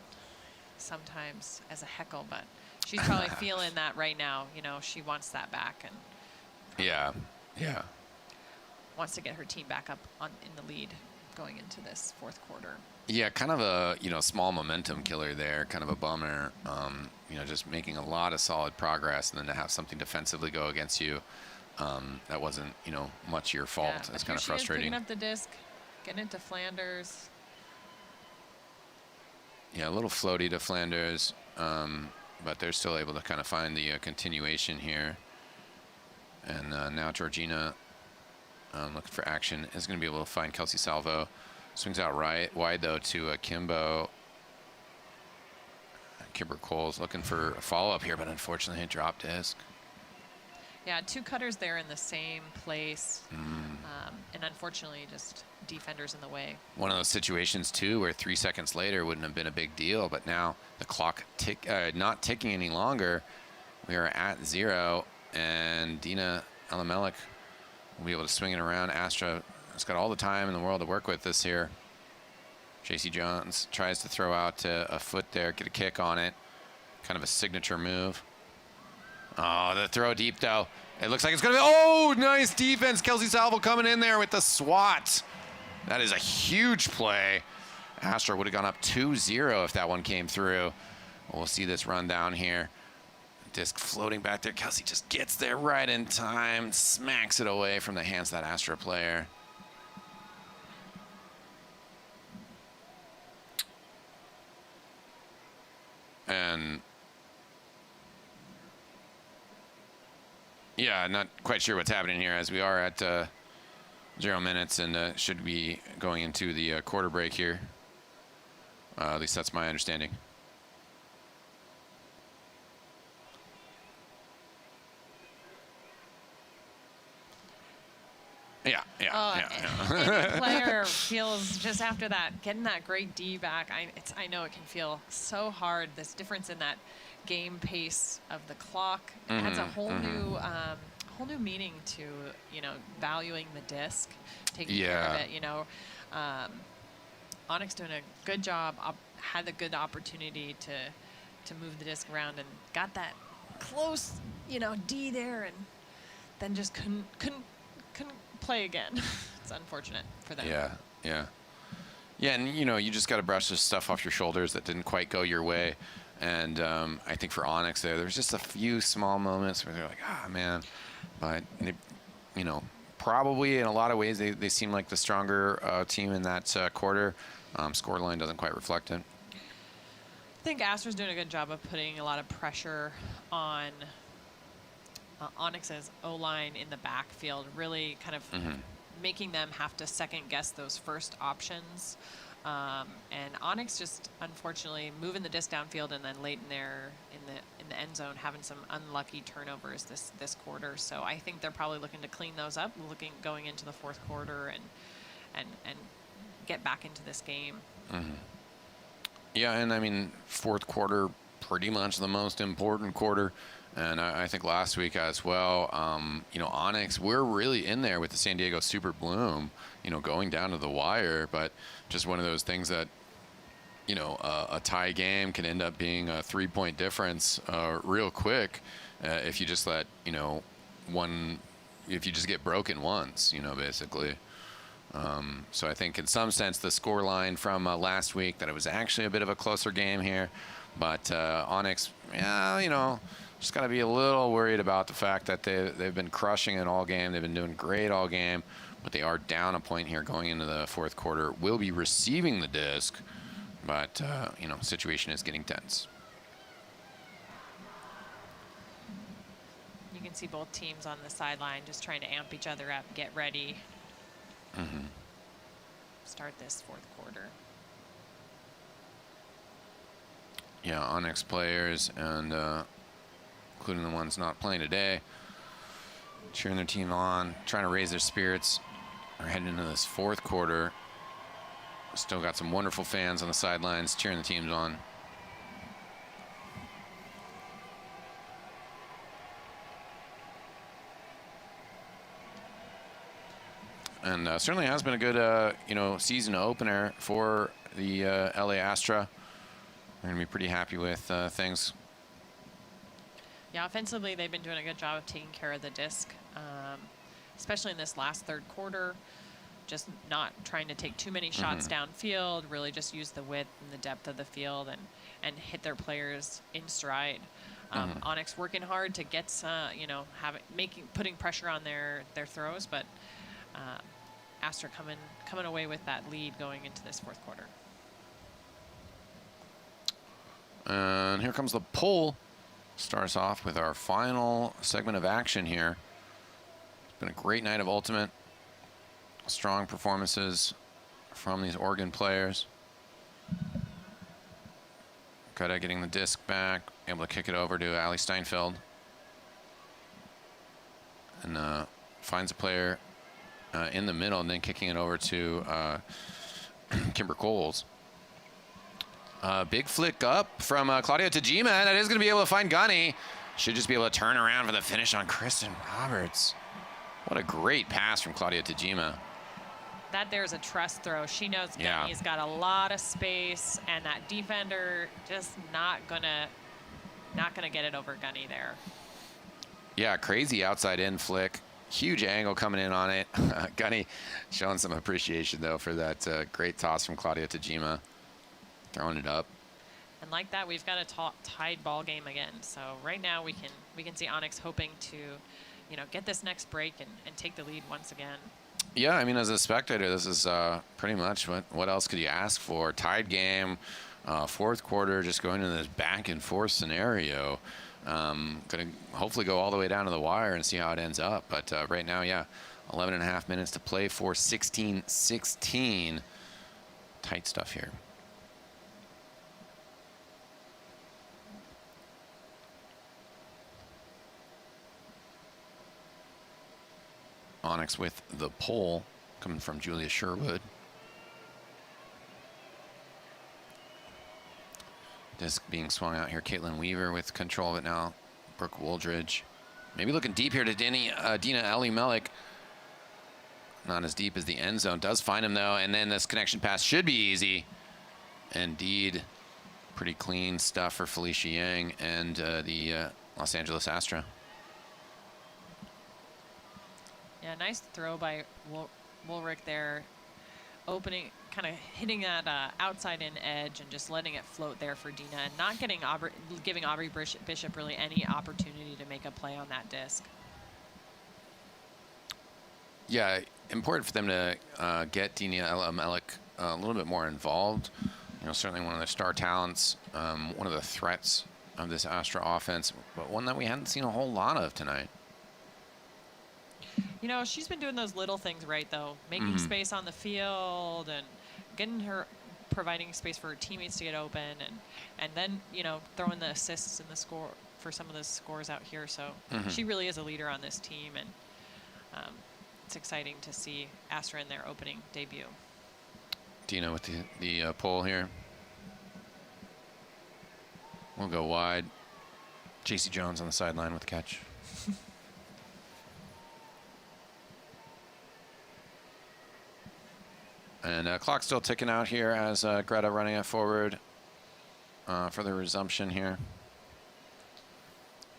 sometimes as a heckle, but she's probably feeling that right now. You know, she wants that back and yeah, wants to get her team back up in the lead going into this fourth quarter. Yeah, kind of a, you know, small momentum killer there, kind of a bummer. You know, just making a lot of solid progress, and then to have something defensively go against you, that wasn't, you know, much your fault. Yeah, It's kind of frustrating. Picking up the disc, getting it to Flanders. Yeah, a little floaty to Flanders, but they're still able to kind of find the continuation here. And now Georgina, looking for action, is going to be able to find Kelsey Salvo. Swings out wide, though, to Kimbo. Kimber Cole's looking for a follow-up here, but unfortunately, a drop disc. Yeah, 2 cutters there in the same place. And unfortunately, just defenders in the way. One of those situations, too, where 3 seconds later wouldn't have been a big deal, but now the clock not ticking any longer. We are at 0, and Dina Elimelech will be able to swing it around. Astra has got all the time in the world to work with this here. JC Johns tries to throw out a foot there, get a kick on it. Kind of a signature move. Oh, the throw deep, though. It looks like it's going to be, oh, nice defense. Kelsey Salvo coming in there with the swat. That is a huge play. Astra would have gone up 2-0 if that one came through. We'll see this run down here. Disc floating back there. Kelsey just gets there right in time, smacks it away from the hands of that Astra player. And yeah, not quite sure what's happening here as we are at 0 minutes and should be going into the quarter break here. At least that's my understanding. Yeah. Any player feels just after that, getting that great D back. I know it can feel so hard. This difference in that game pace of the clock adds a whole new meaning to, you know, valuing the disc, taking care of it. You know, Onyx doing a good job. Had the good opportunity to move the disc around and got that close, you know, D there, and then just couldn't play again. It's unfortunate for them. Yeah, and you know, you just got to brush this stuff off your shoulders that didn't quite go your way. And I think for Onyx there's just a few small moments where they're like, ah, man. But, you know, probably in a lot of ways they seem like the stronger team in that quarter. Scoreline doesn't quite reflect it. I think Astra's doing a good job of putting a lot of pressure on Onyx's O-line in the backfield, really kind of making them have to second guess those first options. And Onyx just unfortunately moving the disc downfield, and then late in the end zone, having some unlucky turnovers this quarter. So I think they're probably looking to clean those up, going into the fourth quarter and get back into this game. Yeah, and I mean, fourth quarter, pretty much the most important quarter. And I think last week as well, you know, Onyx, we're really in there with the San Diego Super Bloom, you know, going down to the wire. But just one of those things that, you know, a tie game can end up being a 3-point difference real quick if you just let, you know, if you just get broken once, you know, basically. So I think in some sense the score line from last week, that it was actually a bit of a closer game here. But Onyx, yeah, you know, just got to be a little worried about the fact that they've been crushing it all game. They've been doing great all game, but they are down a point here going into the fourth quarter. Will be receiving the disc, but, you know, situation is getting tense. You can see both teams on the sideline just trying to amp each other up, get ready. Start this fourth quarter. Yeah, Onyx players and including the ones not playing today, cheering their team on, trying to raise their spirits. Are heading into this fourth quarter. Still got some wonderful fans on the sidelines cheering the teams on. And certainly has been a good, you know, season opener for the LA Astra. We're going to be pretty happy with things. Yeah, offensively, they've been doing a good job of taking care of the disc, especially in this last third quarter. Just not trying to take too many shots downfield, really just use the width and the depth of the field and hit their players in stride. Onyx working hard to get some, you know, putting pressure on their throws, but Astra coming away with that lead going into this fourth quarter. And here comes the pull. Starts off with our final segment of action here. It's been a great night of Ultimate. Strong performances from these Oregon players. Kutta getting the disc back, able to kick it over to Ali Steinfeld. And finds a player in the middle and then kicking it over to Kimber Coles. Big flick up from Claudia Tajima. That is going to be able to find Gunny. Should just be able to turn around for the finish on Kristen Roberts. What a great pass from Claudia Tajima. That there's a trust throw. She knows Gunny's got a lot of space, and that defender just not gonna get it over Gunny there. Yeah, crazy outside in flick. Huge angle coming in on it. Gunny showing some appreciation though for that great toss from Claudia Tajima. Throwing it up. And like that, we've got a tied ball game again. So right now we can see Onyx hoping to, you know, get this next break and take the lead once again. Yeah, I mean, as a spectator, this is pretty much what else could you ask for? Tied game, fourth quarter, just going into this back and forth scenario. Going to hopefully go all the way down to the wire and see how it ends up. But right now, yeah, 11 and a half minutes to play for 16-16. Tight stuff here. Onyx with the pull coming from Julia Sherwood. Disc being swung out here. Caitlin Weaver with control of it now. Brooke Wooldridge. Maybe looking deep here to Dina Elimelech. Not as deep as the end zone. Does find him though. And then this connection pass should be easy. Indeed. Pretty clean stuff for Felicia Yang and the Los Angeles Astra. Yeah, nice throw by Woolrick there, opening, kind of hitting that outside in edge and just letting it float there for Dina, and not giving Aubrey Bishop really any opportunity to make a play on that disc. Yeah, important for them to get Dina Elimelech a little bit more involved. You know, certainly one of the star talents, one of the threats of this Astra offense, but one that we hadn't seen a whole lot of tonight. You know, she's been doing those little things right, though. Making space on the field and providing space for her teammates to get open and then, you know, throwing the assists in the for some of the scores out here. So she really is a leader on this team, and it's exciting to see Astra in their opening debut. Dina with the pole here. We'll go wide. JC Jones on the sideline with the catch. And clock still ticking out here as Greta running it forward for the resumption here.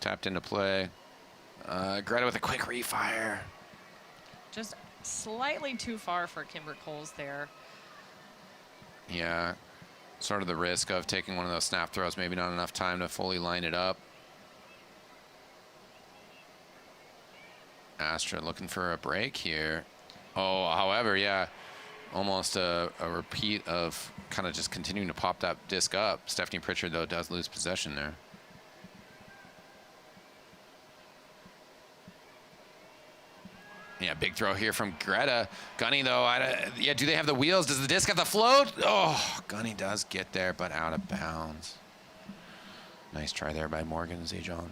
Tapped into play. Greta with a quick refire. Just slightly too far for Kimber Coles there. Yeah, sort of the risk of taking one of those snap throws, maybe not enough time to fully line it up. Astra looking for a break here. Oh, however, yeah, almost a repeat of kind of just continuing to pop that disc up. Stephanie Pritchard, though, does lose possession there. Yeah, big throw here from Greta. Gunny, though, yeah, do they have the wheels? Does the disc have the float? Oh, Gunny does get there, but out of bounds. Nice try there by Morgan Zajon.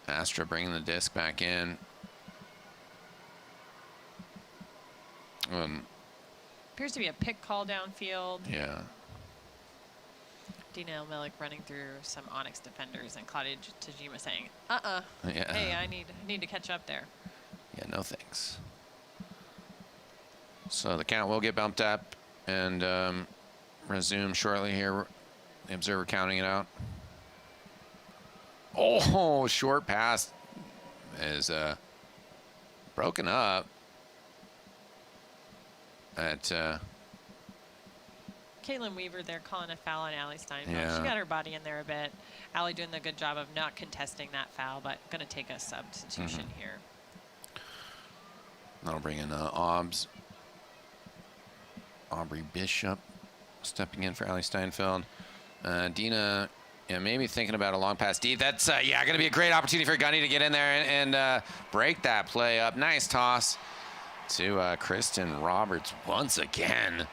Astra bringing the disc back in. Appears to be a pick call downfield. Yeah. Dina Elmelik running through some Onyx defenders, and Claudia Tajima saying, Yeah. hey, I need to catch up there. Yeah, no thanks. So the count will get bumped up and resume shortly here. The observer counting it out. Oh, short pass is broken up. At Caitlin Weaver there calling a foul on Allie Steinfeld. Yeah. She got her body in there a bit. Allie doing the good job of not contesting that foul, but going to take a substitution here. That'll bring in Aubrey Bishop stepping in for Allie Steinfeld. Dina, yeah, maybe thinking about a long pass deep. That's, yeah, going to be a great opportunity for Gunny to get in there and break that play up. Nice toss to Kristen Roberts once again.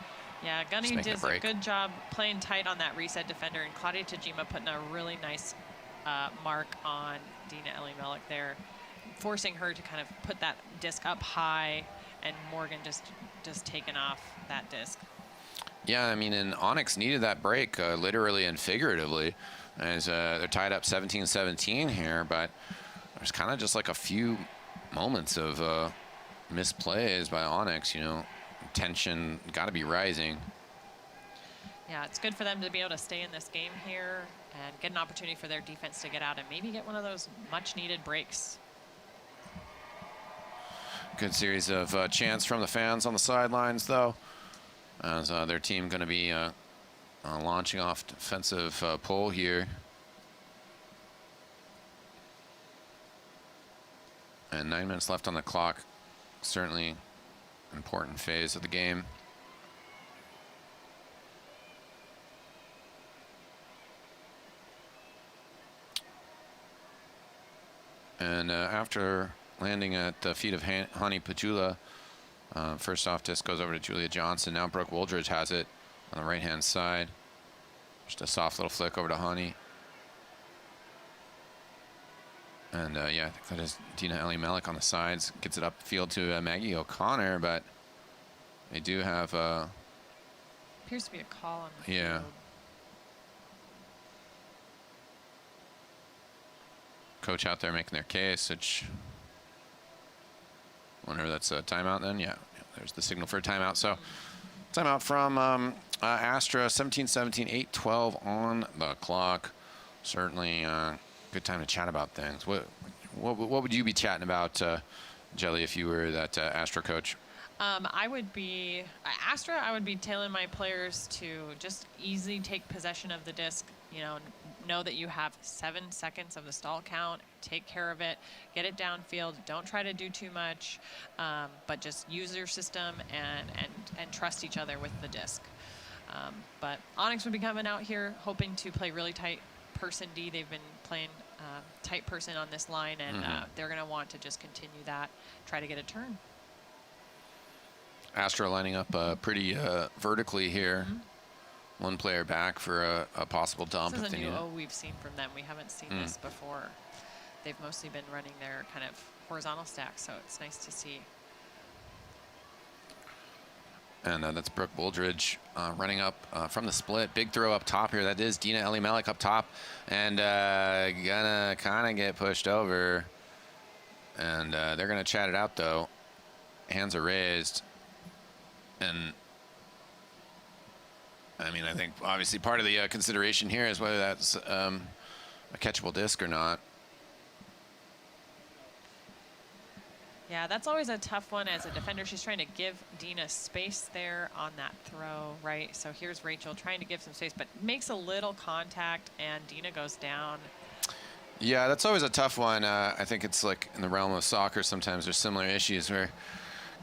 Yeah, Gunny does a good job playing tight on that reset defender, and Claudia Tajima putting a really nice mark on Dina Elmelik there, forcing her to kind of put that disc up high, and Morgan just taking off that disc. Yeah, I mean, and Onyx needed that break literally and figuratively, as they're tied up 17-17 here, but there's kind of just like a few moments of misplays by Onyx, you know. Tension got to be rising. Yeah, it's good for them to be able to stay in this game here and get an opportunity for their defense to get out and maybe get one of those much-needed breaks. Good series of chants from the fans on the sidelines, though, as their team going to be launching off defensive pull here. And 9 minutes left on the clock. Certainly important phase of the game. And after landing at the feet of Hani Pajula, first off disc goes over to Julia Johnson. Now Brooke Woldridge has it on the right-hand side. Just a soft little flick over to Hani. And yeah, I think that is Dina Elmelik on the sides. Gets it upfield to Maggie O'Connor, but they do have appears to be a call on the yeah. field. Coach out there making their case, which wonder if that's a timeout then. Yeah, there's the signal for a timeout. So timeout from Astra, 17-17, 8-12 on the clock. Certainly good time to chat about things. What would you be chatting about, Jelly, if you were that Astra coach? I would be Astra. I would be telling my players to just easily take possession of the disc. You know that you have 7 seconds of the stall count. Take care of it. Get it downfield. Don't try to do too much, but just use your system and trust each other with the disc. But Onyx would be coming out here hoping to play really tight person D. They've been playing tight person on this line, and they're going to want to just continue that, try to get a turn. Astra lining up pretty vertically here. One player back for a possible dump. This is if a they new need it. O we've seen from them. We haven't seen this before. They've mostly been running their kind of horizontal stack, so it's nice to see. And that's Brooke Wooldridge running up from the split. Big throw up top here. That is Dina Elimelech up top. And gonna kind of get pushed over. And they're going to chat it out, though. Hands are raised. And, I mean, I think obviously part of the consideration here is whether that's a catchable disc or not. Yeah, that's always a tough one as a defender. She's trying to give Dina space there on that throw, right? So here's Rachel trying to give some space, but makes a little contact, and Dina goes down. Yeah, that's always a tough one. I think it's like in the realm of soccer, sometimes there's similar issues where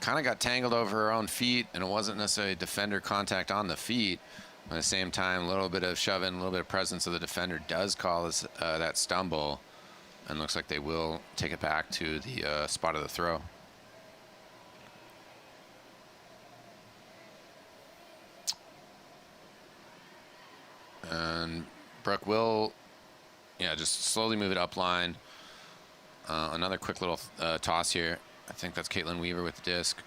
kind of got tangled over her own feet, and it wasn't necessarily defender contact on the feet. At the same time, a little bit of shoving, a little bit of presence of the defender does cause that stumble. And looks like they will take it back to the spot of the throw. And Brooke will, yeah, just slowly move it up line. Another quick little toss here. I think that's Caitlin Weaver with the disc.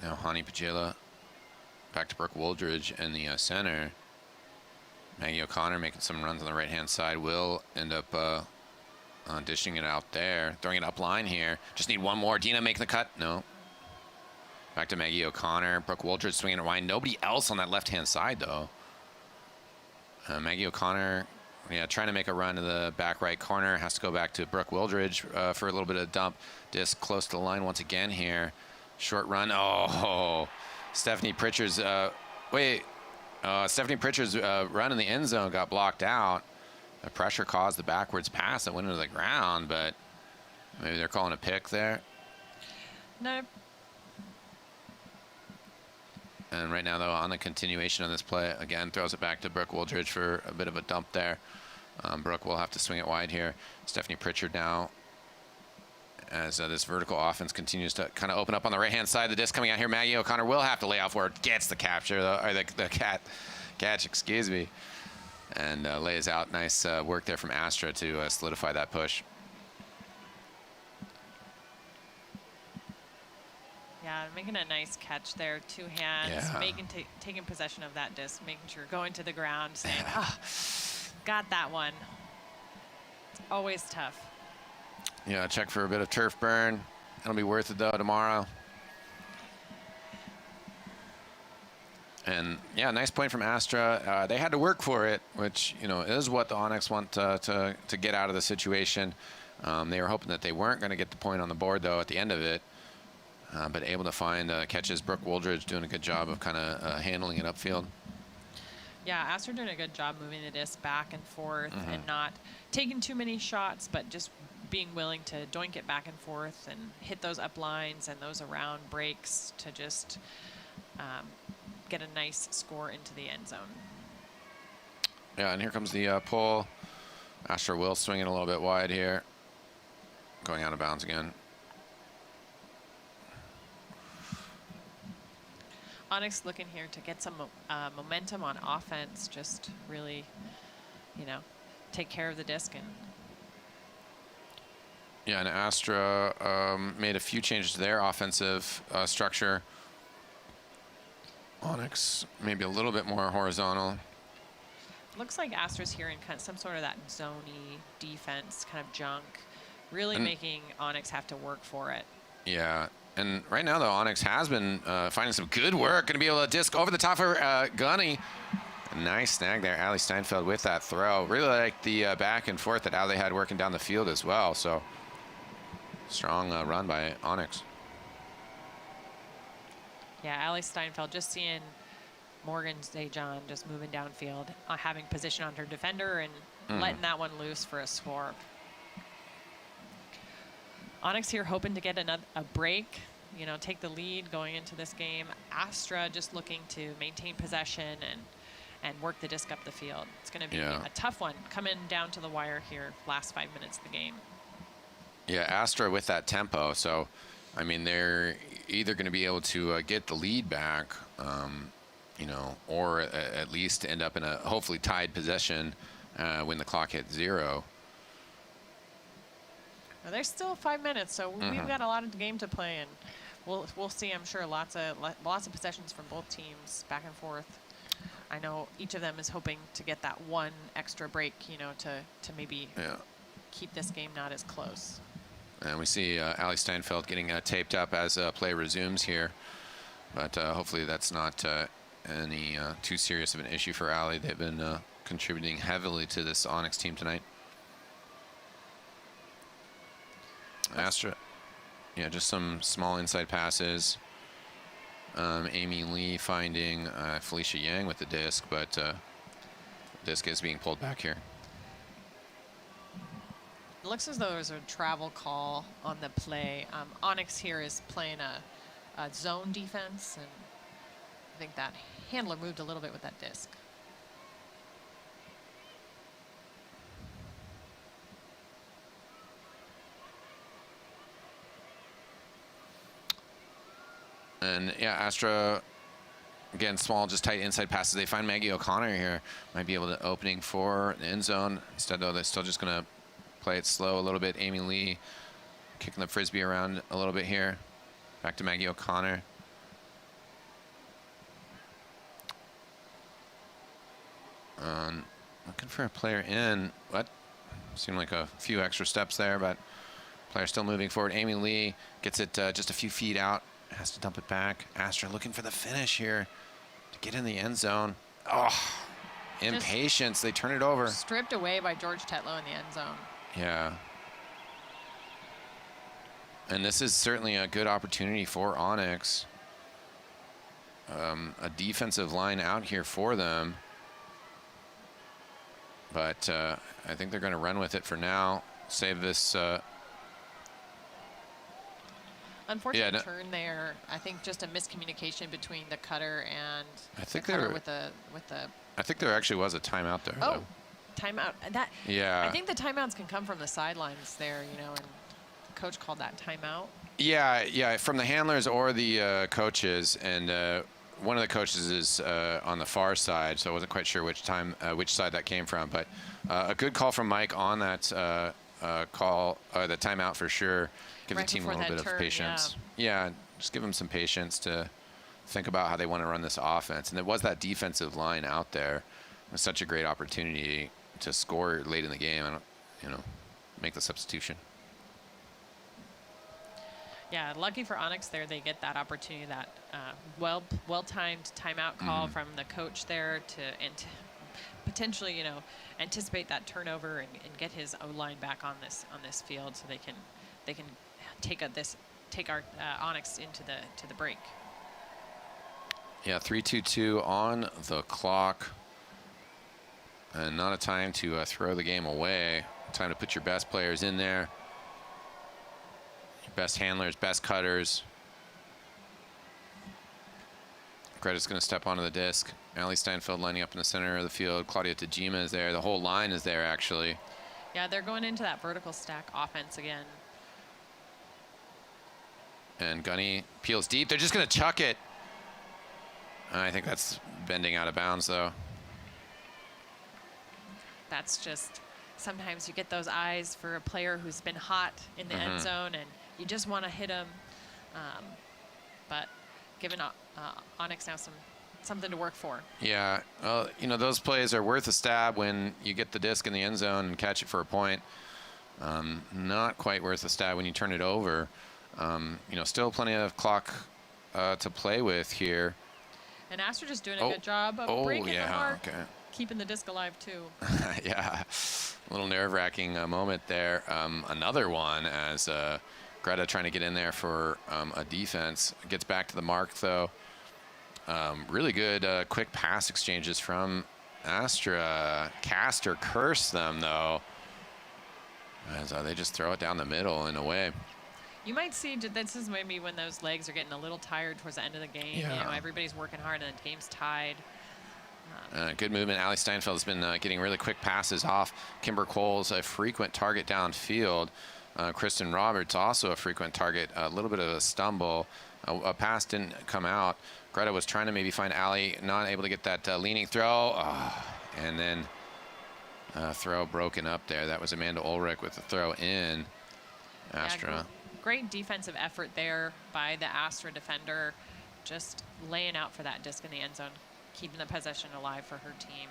Now Hani Pajela back to Brooke Wooldridge in the center. Maggie O'Connor making some runs on the right-hand side. Will end up dishing it out there, throwing it up line here. Just need one more. Dina making the cut. No. Back to Maggie O'Connor. Brooke Wooldridge swinging it wide. Nobody else on that left-hand side, though. Maggie O'Connor, yeah, trying to make a run to the back right corner. Has to go back to Brooke Wooldridge for a little bit of dump. Disc close to the line once again here. Short run. Oh, Stephanie Pritchard's Stephanie Pritchard's run in the end zone got blocked out. The pressure caused the backwards pass that went into the ground, but maybe they're calling a pick there. No. And right now, though, on the continuation of this play, again, throws it back to Brooke Wooldridge for a bit of a dump there. Brooke will have to swing it wide here. Stephanie Pritchard now, as this vertical offense continues to kind of open up on the right-hand side. The disc coming out here. Maggie O'Connor will have to lay off where it gets the capture, though, or the catch, excuse me. And lays out. Nice work there from Astra to solidify that push. Yeah, making a nice catch there. Two hands, Yeah. taking possession of that disc, making sure going to the ground, saying, oh, got that one. Always tough. Yeah, check for a bit of turf burn. It'll be worth it, though, tomorrow. And, yeah, nice point from Astra. They had to work for it, which, you know, is what the Onyx want to get out of the situation. They were hoping that they weren't going to get the point on the board, though, at the end of it. But able to find catches. Brooke Wooldridge doing a good job of kind of handling it upfield. Yeah, Astra doing a good job moving the disc back and forth and not taking too many shots, but just being willing to doink it back and forth and hit those up lines and those around breaks to just get a nice score into the end zone. Yeah, and here comes the pull. Astra will swing it a little bit wide here. Going out of bounds again. Onyx looking here to get some momentum on offense, just really, you know, take care of the disc. And yeah, and Astra made a few changes to their offensive structure. Onyx maybe a little bit more horizontal. looks like Astra's here in kind of some sort of that zony defense kind of junk, really making Onyx have to work for it. Yeah. And right now, though, Onyx has been finding some good work. Going to be able to disc over the top for Gunny. A nice snag there. Ali Steinfeld with that throw. Really like the back and forth that Ali had working down the field as well. So strong run by Onyx. Yeah, Ali Steinfeld just seeing Morgan St. John just moving downfield, having position on her defender and letting that one loose for a score. Onyx here hoping to get a break, you know, take the lead going into this game. Astra just looking to maintain possession and work the disc up the field. It's going to be a tough one coming down to the wire here, last 5 minutes of the game. Yeah, Astra with that tempo. So, I mean, they're either going to be able to get the lead back, you know, or at least end up in a hopefully tied possession when the clock hits 0. Well, there's still 5 minutes, so we've got a lot of the game to play, and we'll see. I'm sure lots of possessions from both teams, back and forth. I know each of them is hoping to get that one extra break, you know, to maybe keep this game not as close. And we see Ali Steinfeld getting taped up as play resumes here, but hopefully that's not any too serious of an issue for Ali. They've been contributing heavily to this Onyx team tonight. Astra, yeah, just some small inside passes. Amy Lee finding Felicia Yang with the disc, but disc is being pulled back here. It looks as though there's a travel call on the play. Onyx here is playing a zone defense, and I think that handler moved a little bit with that disc. And yeah, Astra, again, small, just tight inside passes. They find Maggie O'Connor here. Might be able to opening for the end zone. Instead, though, they're still just going to play it slow a little bit. Amy Lee kicking the frisbee around a little bit here. Back to Maggie O'Connor. Looking for a player in. What? Seemed like a few extra steps there, but player still moving forward. Amy Lee gets it just a few feet out. Has to dump it back. Astra looking for the finish here to get in the end zone. Oh, impatience. They turn it over. Stripped away by George Tetlow in the end zone. Yeah. And this is certainly a good opportunity for Onyx. A defensive line out here for them. But I think they're going to run with it for now. Save this... Unfortunate turn there. I think just a miscommunication between the cutter and I think the cutter there, with the. I think there actually was a timeout there. Oh, though. Timeout. That. Yeah. I think the timeouts can come from the sidelines there, you know, and the coach called that timeout. Yeah, yeah, from the handlers or the coaches, and one of the coaches is on the far side, so I wasn't quite sure which side that came from, but a good call from Mike on that call, the timeout for sure. Give Right the team a little bit of patience. Yeah, just give them some patience to think about how they want to run this offense. And there was that defensive line out there. It was such a great opportunity to score late in the game and, you know, make the substitution. Yeah, lucky for Onyx there, they get that opportunity, that well-timed timeout call from the coach there to potentially, you know, anticipate that turnover and get his O-line back on this field, so they can take our Onyx into the break. Yeah, 3-2-2 on the clock, and not a time to throw the game away. Time to put your best players in there, your best handlers, best cutters. Greta's going to step onto the disc. Ali Steinfeld lining up in the center of the field. Claudia Tajima is there. The whole line is there, actually. Yeah, they're going into that vertical stack offense again. And Gunny peels deep. They're just going to chuck it. I think that's bending out of bounds, though. That's just, sometimes you get those eyes for a player who's been hot in the end zone, and you just want to hit him. But giving Onyx now something to work for. Yeah, well, you know, those plays are worth a stab when you get the disc in the end zone and catch it for a point. Not quite worth a stab when you turn it over. You know, still plenty of clock to play with here. And Astra just doing a good job of breaking the mark, keeping the disc alive too. Yeah, a little nerve-wracking moment there. Another one as Greta trying to get in there for a defense. Gets back to the mark, though. Really good quick pass exchanges from Astra. Caster cursed them, though, as they just throw it down the middle and away. You might see, this is maybe when those legs are getting a little tired towards the end of the game. Yeah. You know, everybody's working hard and the game's tied. Good movement. Ali Steinfeld has been getting really quick passes off. Kimber Cole's a frequent target downfield. Kristen Roberts also a frequent target. A little bit of a stumble. A pass didn't come out. Greta was trying to maybe find Ali, not able to get that leaning throw. And then throw broken up there. That was Amanda Ulrich with the throw in. Astra. Yeah, great defensive effort there by the Astra defender, just laying out for that disc in the end zone, keeping the possession alive for her team.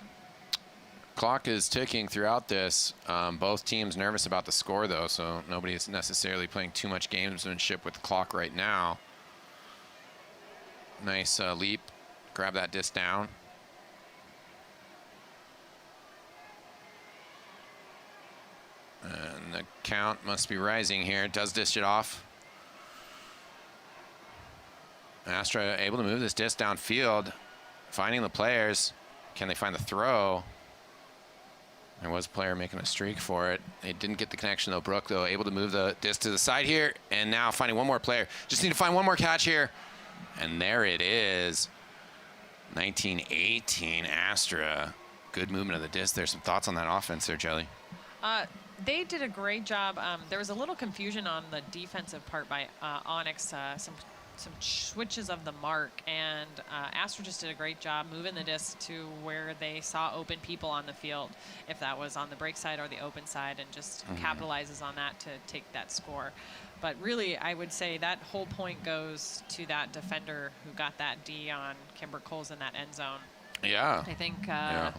Clock is ticking throughout this. Both teams nervous about the score, though, so nobody is necessarily playing too much gamesmanship with the clock right now. Nice leap. Grab that disc down. And the count must be rising here. Does dish it off. Astra able to move this disc downfield, finding the players. Can they find the throw? There was a player making a streak for it. They didn't get the connection, though. Brooke, though, able to move the disc to the side here. And now finding one more player. Just need to find one more catch here. And there it is. 1918 Astra. Good movement of the disc. There's some thoughts on that offense there, Jelly. They did a great job. There was a little confusion on the defensive part by Onyx, some switches of the mark, and Astra just did a great job moving the disc to where they saw open people on the field, if that was on the break side or the open side, and just capitalizes on that to take that score. But really, I would say that whole point goes to that defender who got that D on Kimber Coles in that end zone. Yeah. I think yeah.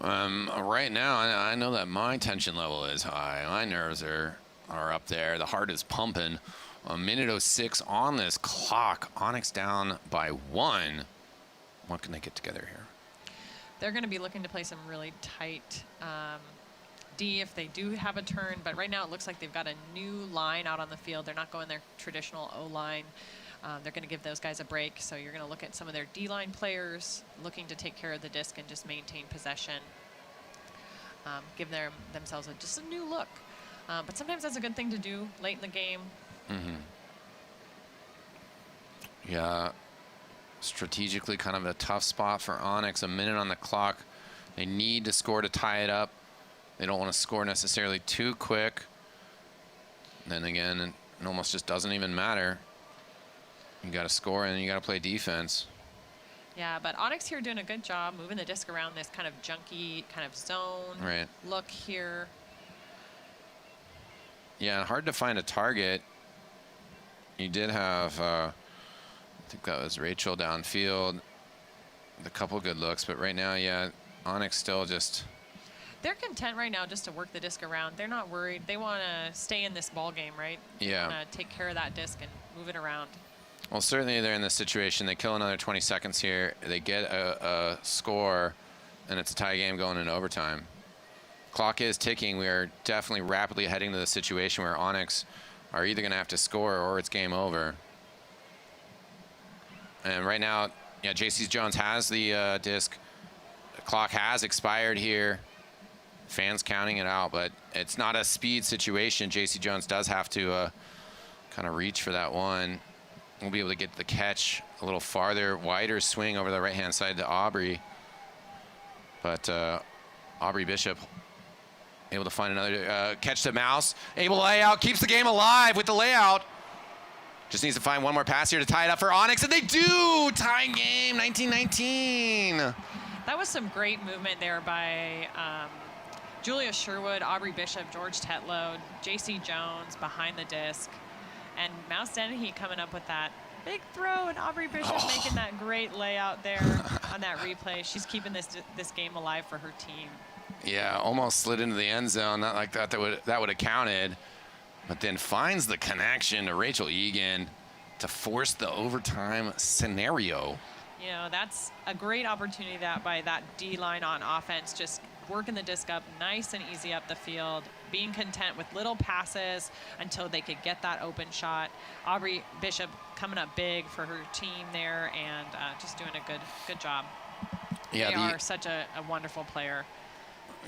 Right now, I know that my tension level is high. My nerves are up there. The heart is pumping. A minute 06 on this clock. Onyx down by 1. What can they get together here? They're going to be looking to play some really tight D if they do have a turn. But right now it looks like they've got a new line out on the field. They're not going their traditional O-line. They're going to give those guys a break. So you're going to look at some of their D-line players looking to take care of the disc and just maintain possession. Give themselves just a new look. But sometimes that's a good thing to do late in the game. Yeah. Strategically kind of a tough spot for Onyx. A minute on the clock. They need to score to tie it up. They don't want to score necessarily too quick. Then again, it almost just doesn't even matter. You got to score and you got to play defense. Yeah, but Onyx here doing a good job moving the disc around this kind of junky kind of zone look here. Yeah, hard to find a target. You did have, I think that was Rachel downfield, with a couple good looks, but right now, yeah, Onyx still just... They're content right now just to work the disc around. They're not worried. They want to stay in this ball game, right? Yeah. They want to take care of that disc and move it around. Well, certainly they're in this situation. They kill another 20 seconds here. They get a score, and it's a tie game going into overtime. Clock is ticking. We are definitely rapidly heading to the situation where Onyx are either going to have to score or it's game over. And right now, yeah, JC Jones has the disc. The clock has expired here. Fans counting it out, but it's not a speed situation. JC Jones does have to kind of reach for that one. We'll be able to get the catch a little farther, wider swing over the right-hand side to Aubrey. But Aubrey Bishop able to find another catch to Mouse. Able to lay out, keeps the game alive with the layout. Just needs to find one more pass here to tie it up for Onyx, and they do! Tying game, 19-19. That was some great movement there by Julia Sherwood, Aubrey Bishop, George Tetlow, JC Jones behind the disc. And Mouse Dennehy coming up with that big throw, and Aubrey Bishop making that great layout there on that replay. She's keeping this game alive for her team. Yeah, almost slid into the end zone. Not like that would have counted. But then finds the connection to Rachel Egan to force the overtime scenario. You know, that's a great opportunity by that D-line on offense, just working the disc up nice and easy up the field, being content with little passes until they could get that open shot. Aubrey Bishop coming up big for her team there, and just doing a good job. Yeah, they are such a wonderful player.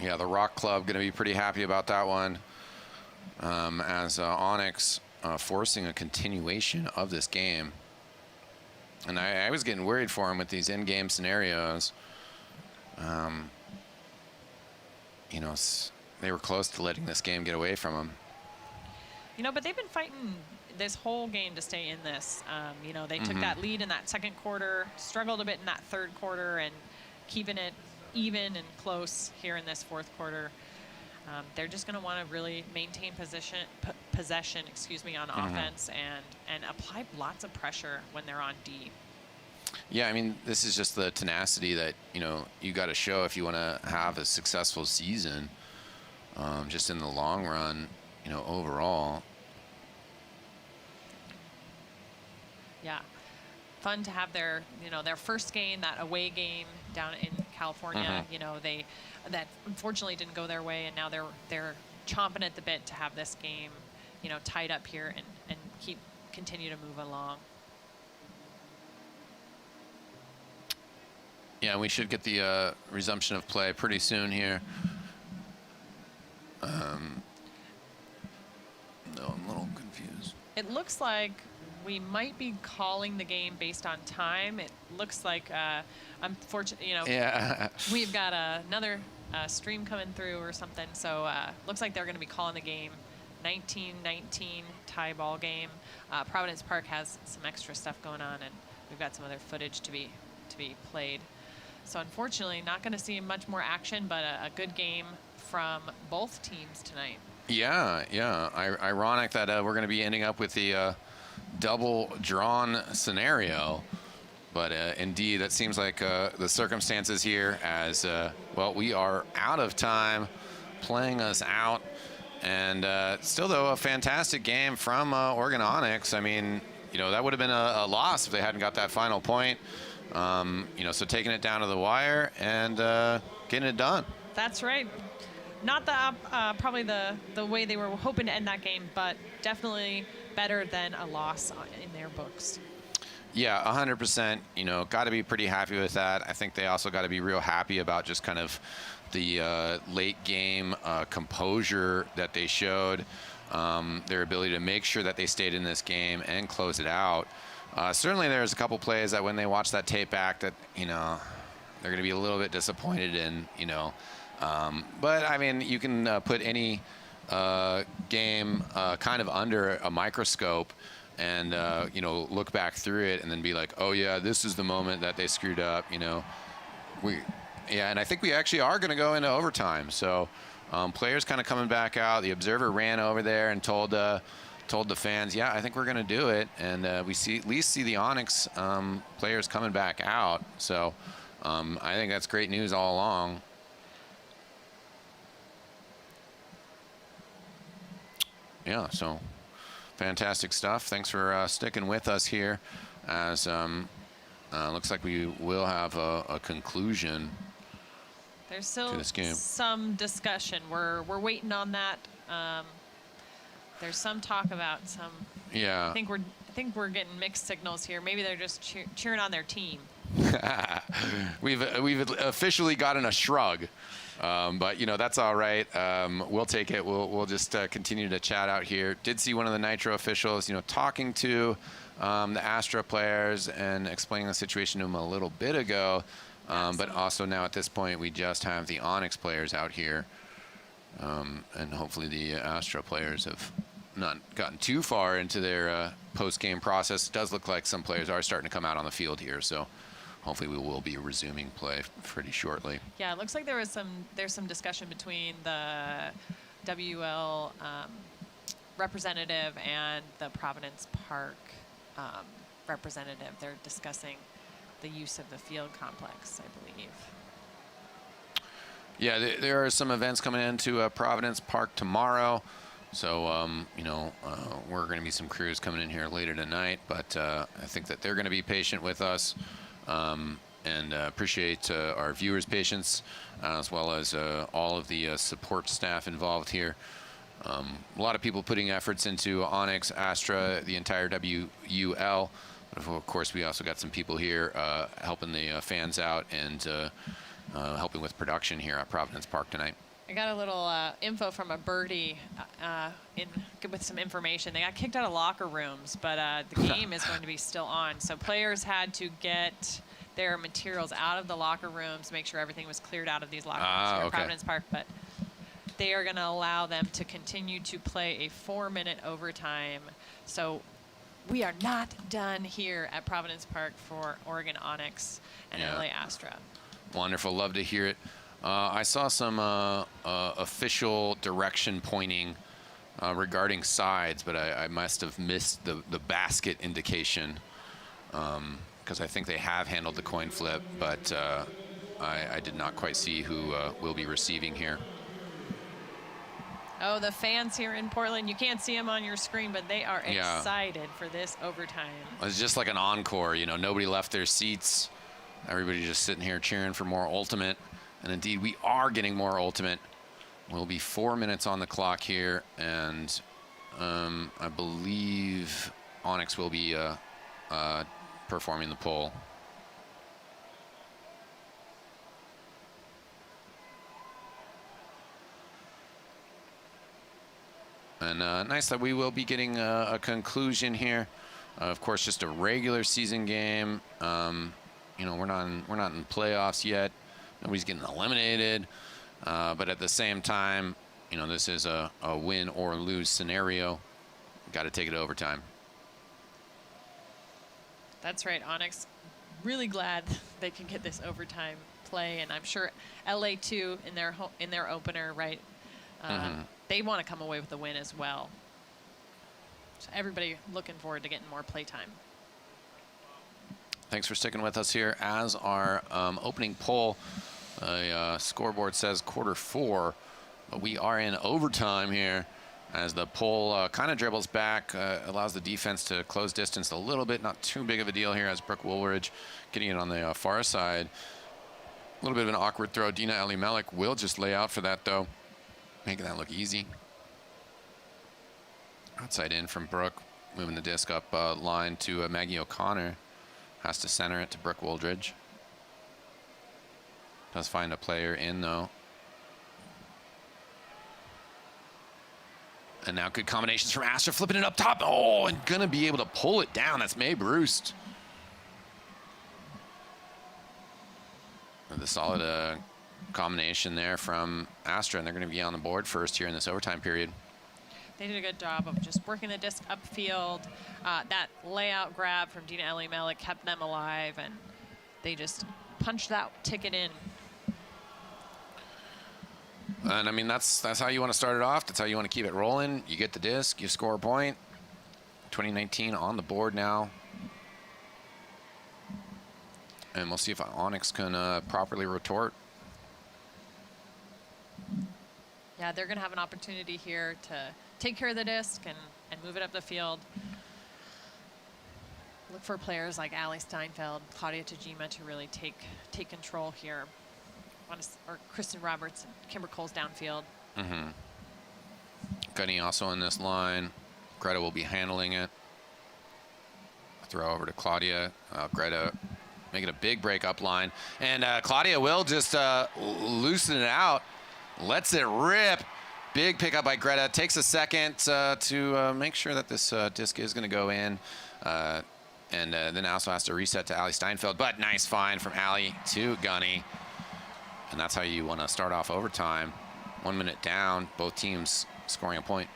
Yeah, the Rock Club going to be pretty happy about that one, as Onyx forcing a continuation of this game. And I was getting worried for him with these in-game scenarios. You know, they were close to letting this game get away from them. You know, but they've been fighting this whole game to stay in this. You know, they took that lead in that second quarter, struggled a bit in that third quarter, and keeping it even and close here in this fourth quarter. They're just going to want to really maintain possession, excuse me, on offense and apply lots of pressure when they're on D. Yeah, I mean, this is just the tenacity that, you know, you got to show if you want to have a successful season, just in the long run, you know, overall. Yeah. Fun to have their, you know, their first game, that away game down in California. You know, that unfortunately didn't go their way, and now they're chomping at the bit to have this game, you know, tied up here and continue to move along. Yeah, we should get the resumption of play pretty soon here. No, I'm a little confused. It looks like we might be calling the game based on time. It looks like, unfortunately, you know, Yeah. we've got another stream coming through or something. So looks like they're going to be calling the game 19-19 tie ball game. Providence Park has some extra stuff going on, and we've got some other footage to be played. So unfortunately, not going to see much more action, but a good game from both teams tonight. Yeah, yeah. Ironic that we're going to be ending up with the double drawn scenario. But indeed, that seems like the circumstances here as, well, we are out of time, playing us out. And still, though, a fantastic game from Oregon Onyx. I mean, you know, that would have been a loss if they hadn't got that final point. You know, so taking it down to the wire and getting it done. That's right. Not probably the way they were hoping to end that game, but definitely better than a loss in their books. Yeah, 100%. You know, got to be pretty happy with that. I think they also got to be real happy about just kind of the late game composure that they showed, their ability to make sure that they stayed in this game and close it out. Certainly there's a couple plays that when they watch that tape back that, you know, they're going to be a little bit disappointed in, you know. But, I mean, you can put any game kind of under a microscope and, you know, look back through it and then be like, oh, yeah, this is the moment that they screwed up, you know. Yeah, and I think we actually are going to go into overtime. So players kind of coming back out. The Observer ran over there and told the fans, yeah, I think we're going to do it. And we at least see the Onyx players coming back out. So I think that's great news all along. Yeah, so fantastic stuff. Thanks for sticking with us here as looks like we will have a conclusion. There's still to this game. Some discussion. We're waiting on that. There's some talk about some. Yeah. I think we're getting mixed signals here. Maybe they're just cheering on their team. We've officially gotten a shrug, but you know that's all right. We'll take it. We'll just continue to chat out here. Did see one of the Nitro officials, you know, talking to the Astra players and explaining the situation to them a little bit ago. But also now at this point, we just have the Onyx players out here. And hopefully the Astra players have not gotten too far into their post-game process. It does look like some players are starting to come out on the field here. So hopefully we will be resuming play pretty shortly. Yeah, it looks like there's some discussion between the WUL representative and the Providence Park representative. They're discussing the use of the field complex, I believe. Yeah, there are some events coming into Providence Park tomorrow. So, you know, we're going to be some crews coming in here later tonight. But I think that they're going to be patient with us and appreciate our viewers' patience as well as all of the support staff involved here. A lot of people putting efforts into Onyx, Astra, the entire WUL. Of course, we also got some people here helping the fans out and helping with production here at Providence Park tonight. I got a little info from a birdie with some information. They got kicked out of locker rooms, but the game is going to be still on. So players had to get their materials out of the locker rooms, make sure everything was cleared out of these locker rooms here at Providence Park. But they are going to allow them to continue to play a 4-minute overtime. So we are not done here at Providence Park for Oregon Onyx and Yeah. LA Astra. Wonderful. Love to hear it. I saw some official direction pointing regarding sides, but I must have missed the basket indication because I think they have handled the coin flip, but I did not quite see who will be receiving here. Oh, the fans here in Portland, you can't see them on your screen, but they are Yeah. excited for this overtime. It's just like an encore, you know, nobody left their seats. Everybody just sitting here cheering for more ultimate. And indeed, we are getting more ultimate. We'll be 4 minutes on the clock here, and I believe Onyx will be performing the pull. And nice that we will be getting a conclusion here. Of course, just a regular season game. You know, we're not in playoffs yet. Nobody's getting eliminated. But at the same time, you know, this is a win or lose scenario. Got to take it to overtime. That's right, Onyx. Really glad they can get this overtime play, and I'm sure LA too in their opener, right? They want to come away with the win as well. So everybody looking forward to getting more playtime. Thanks for sticking with us here. As our opening poll, scoreboard says quarter-4, but we are in overtime here as the poll kind of dribbles back, allows the defense to close distance a little bit. Not too big of a deal here as Brooke Woolridge getting it on the far side. A little bit of an awkward throw. Dina Elimelech will just lay out for that, though, making that look easy. Outside in from Brooke, moving the disc up line to Maggie O'Connor. Has to center it to Brooke Woolridge. Does find a player in, though. And now good combinations from Astra, flipping it up top. Oh, and gonna be able to pull it down. That's Mae Brust. The solid combination there from Astra, and they're gonna be on the board first here in this overtime period. They did a good job of just working the disc upfield. That layout grab from Dina Elimelech kept them alive, and they just punched that ticket in. And I mean, that's how you want to start it off. That's how you want to keep it rolling. You get the disc, you score a point. 2019 on the board now. And we'll see if Onyx can properly retort. Yeah, they're going to have an opportunity here to take care of the disc and move it up the field. Look for players like Allie Steinfeld, Claudia Tajima to really take control here. Or Kristen Roberts and Kimber Cole's downfield. Gunny also in this line. Greta will be handling it. Throw over to Claudia. Greta making a big break up line. And Claudia will just loosen it out. Lets it rip. Big pickup by Greta. Takes a second to make sure that this disc is going to go in. And then also has to reset to Allie Steinfeld. But nice find from Allie to Gunny. And that's how you want to start off overtime. 1 minute down, both teams scoring a point.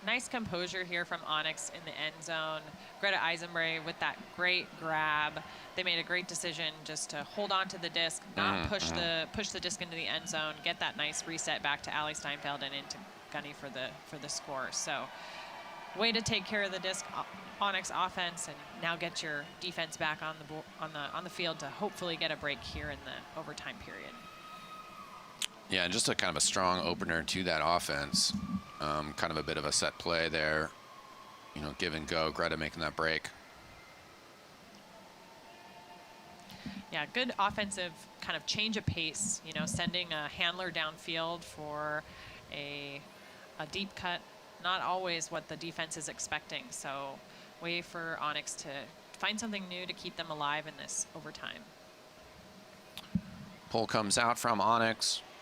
Nice composure here from Onyx in the end zone. Greta Eisenberg with that great grab. They made a great decision just to hold on to the disc, not push the disc into the end zone, get that nice reset back to Allie Steinfeld and into Gunny for the score. So way to take care of the disc, Onyx offense, and now get your defense back on the field to hopefully get a break here in the overtime period. Yeah, and just a kind of a strong opener to that offense. Kind of a bit of a set play there. You know, give and go. Greta making that break. Yeah, good offensive kind of change of pace. You know, sending a handler downfield for a deep cut. Not always what the defense is expecting. So way for Onyx to find something new to keep them alive in this overtime. Pull comes out from Onyx.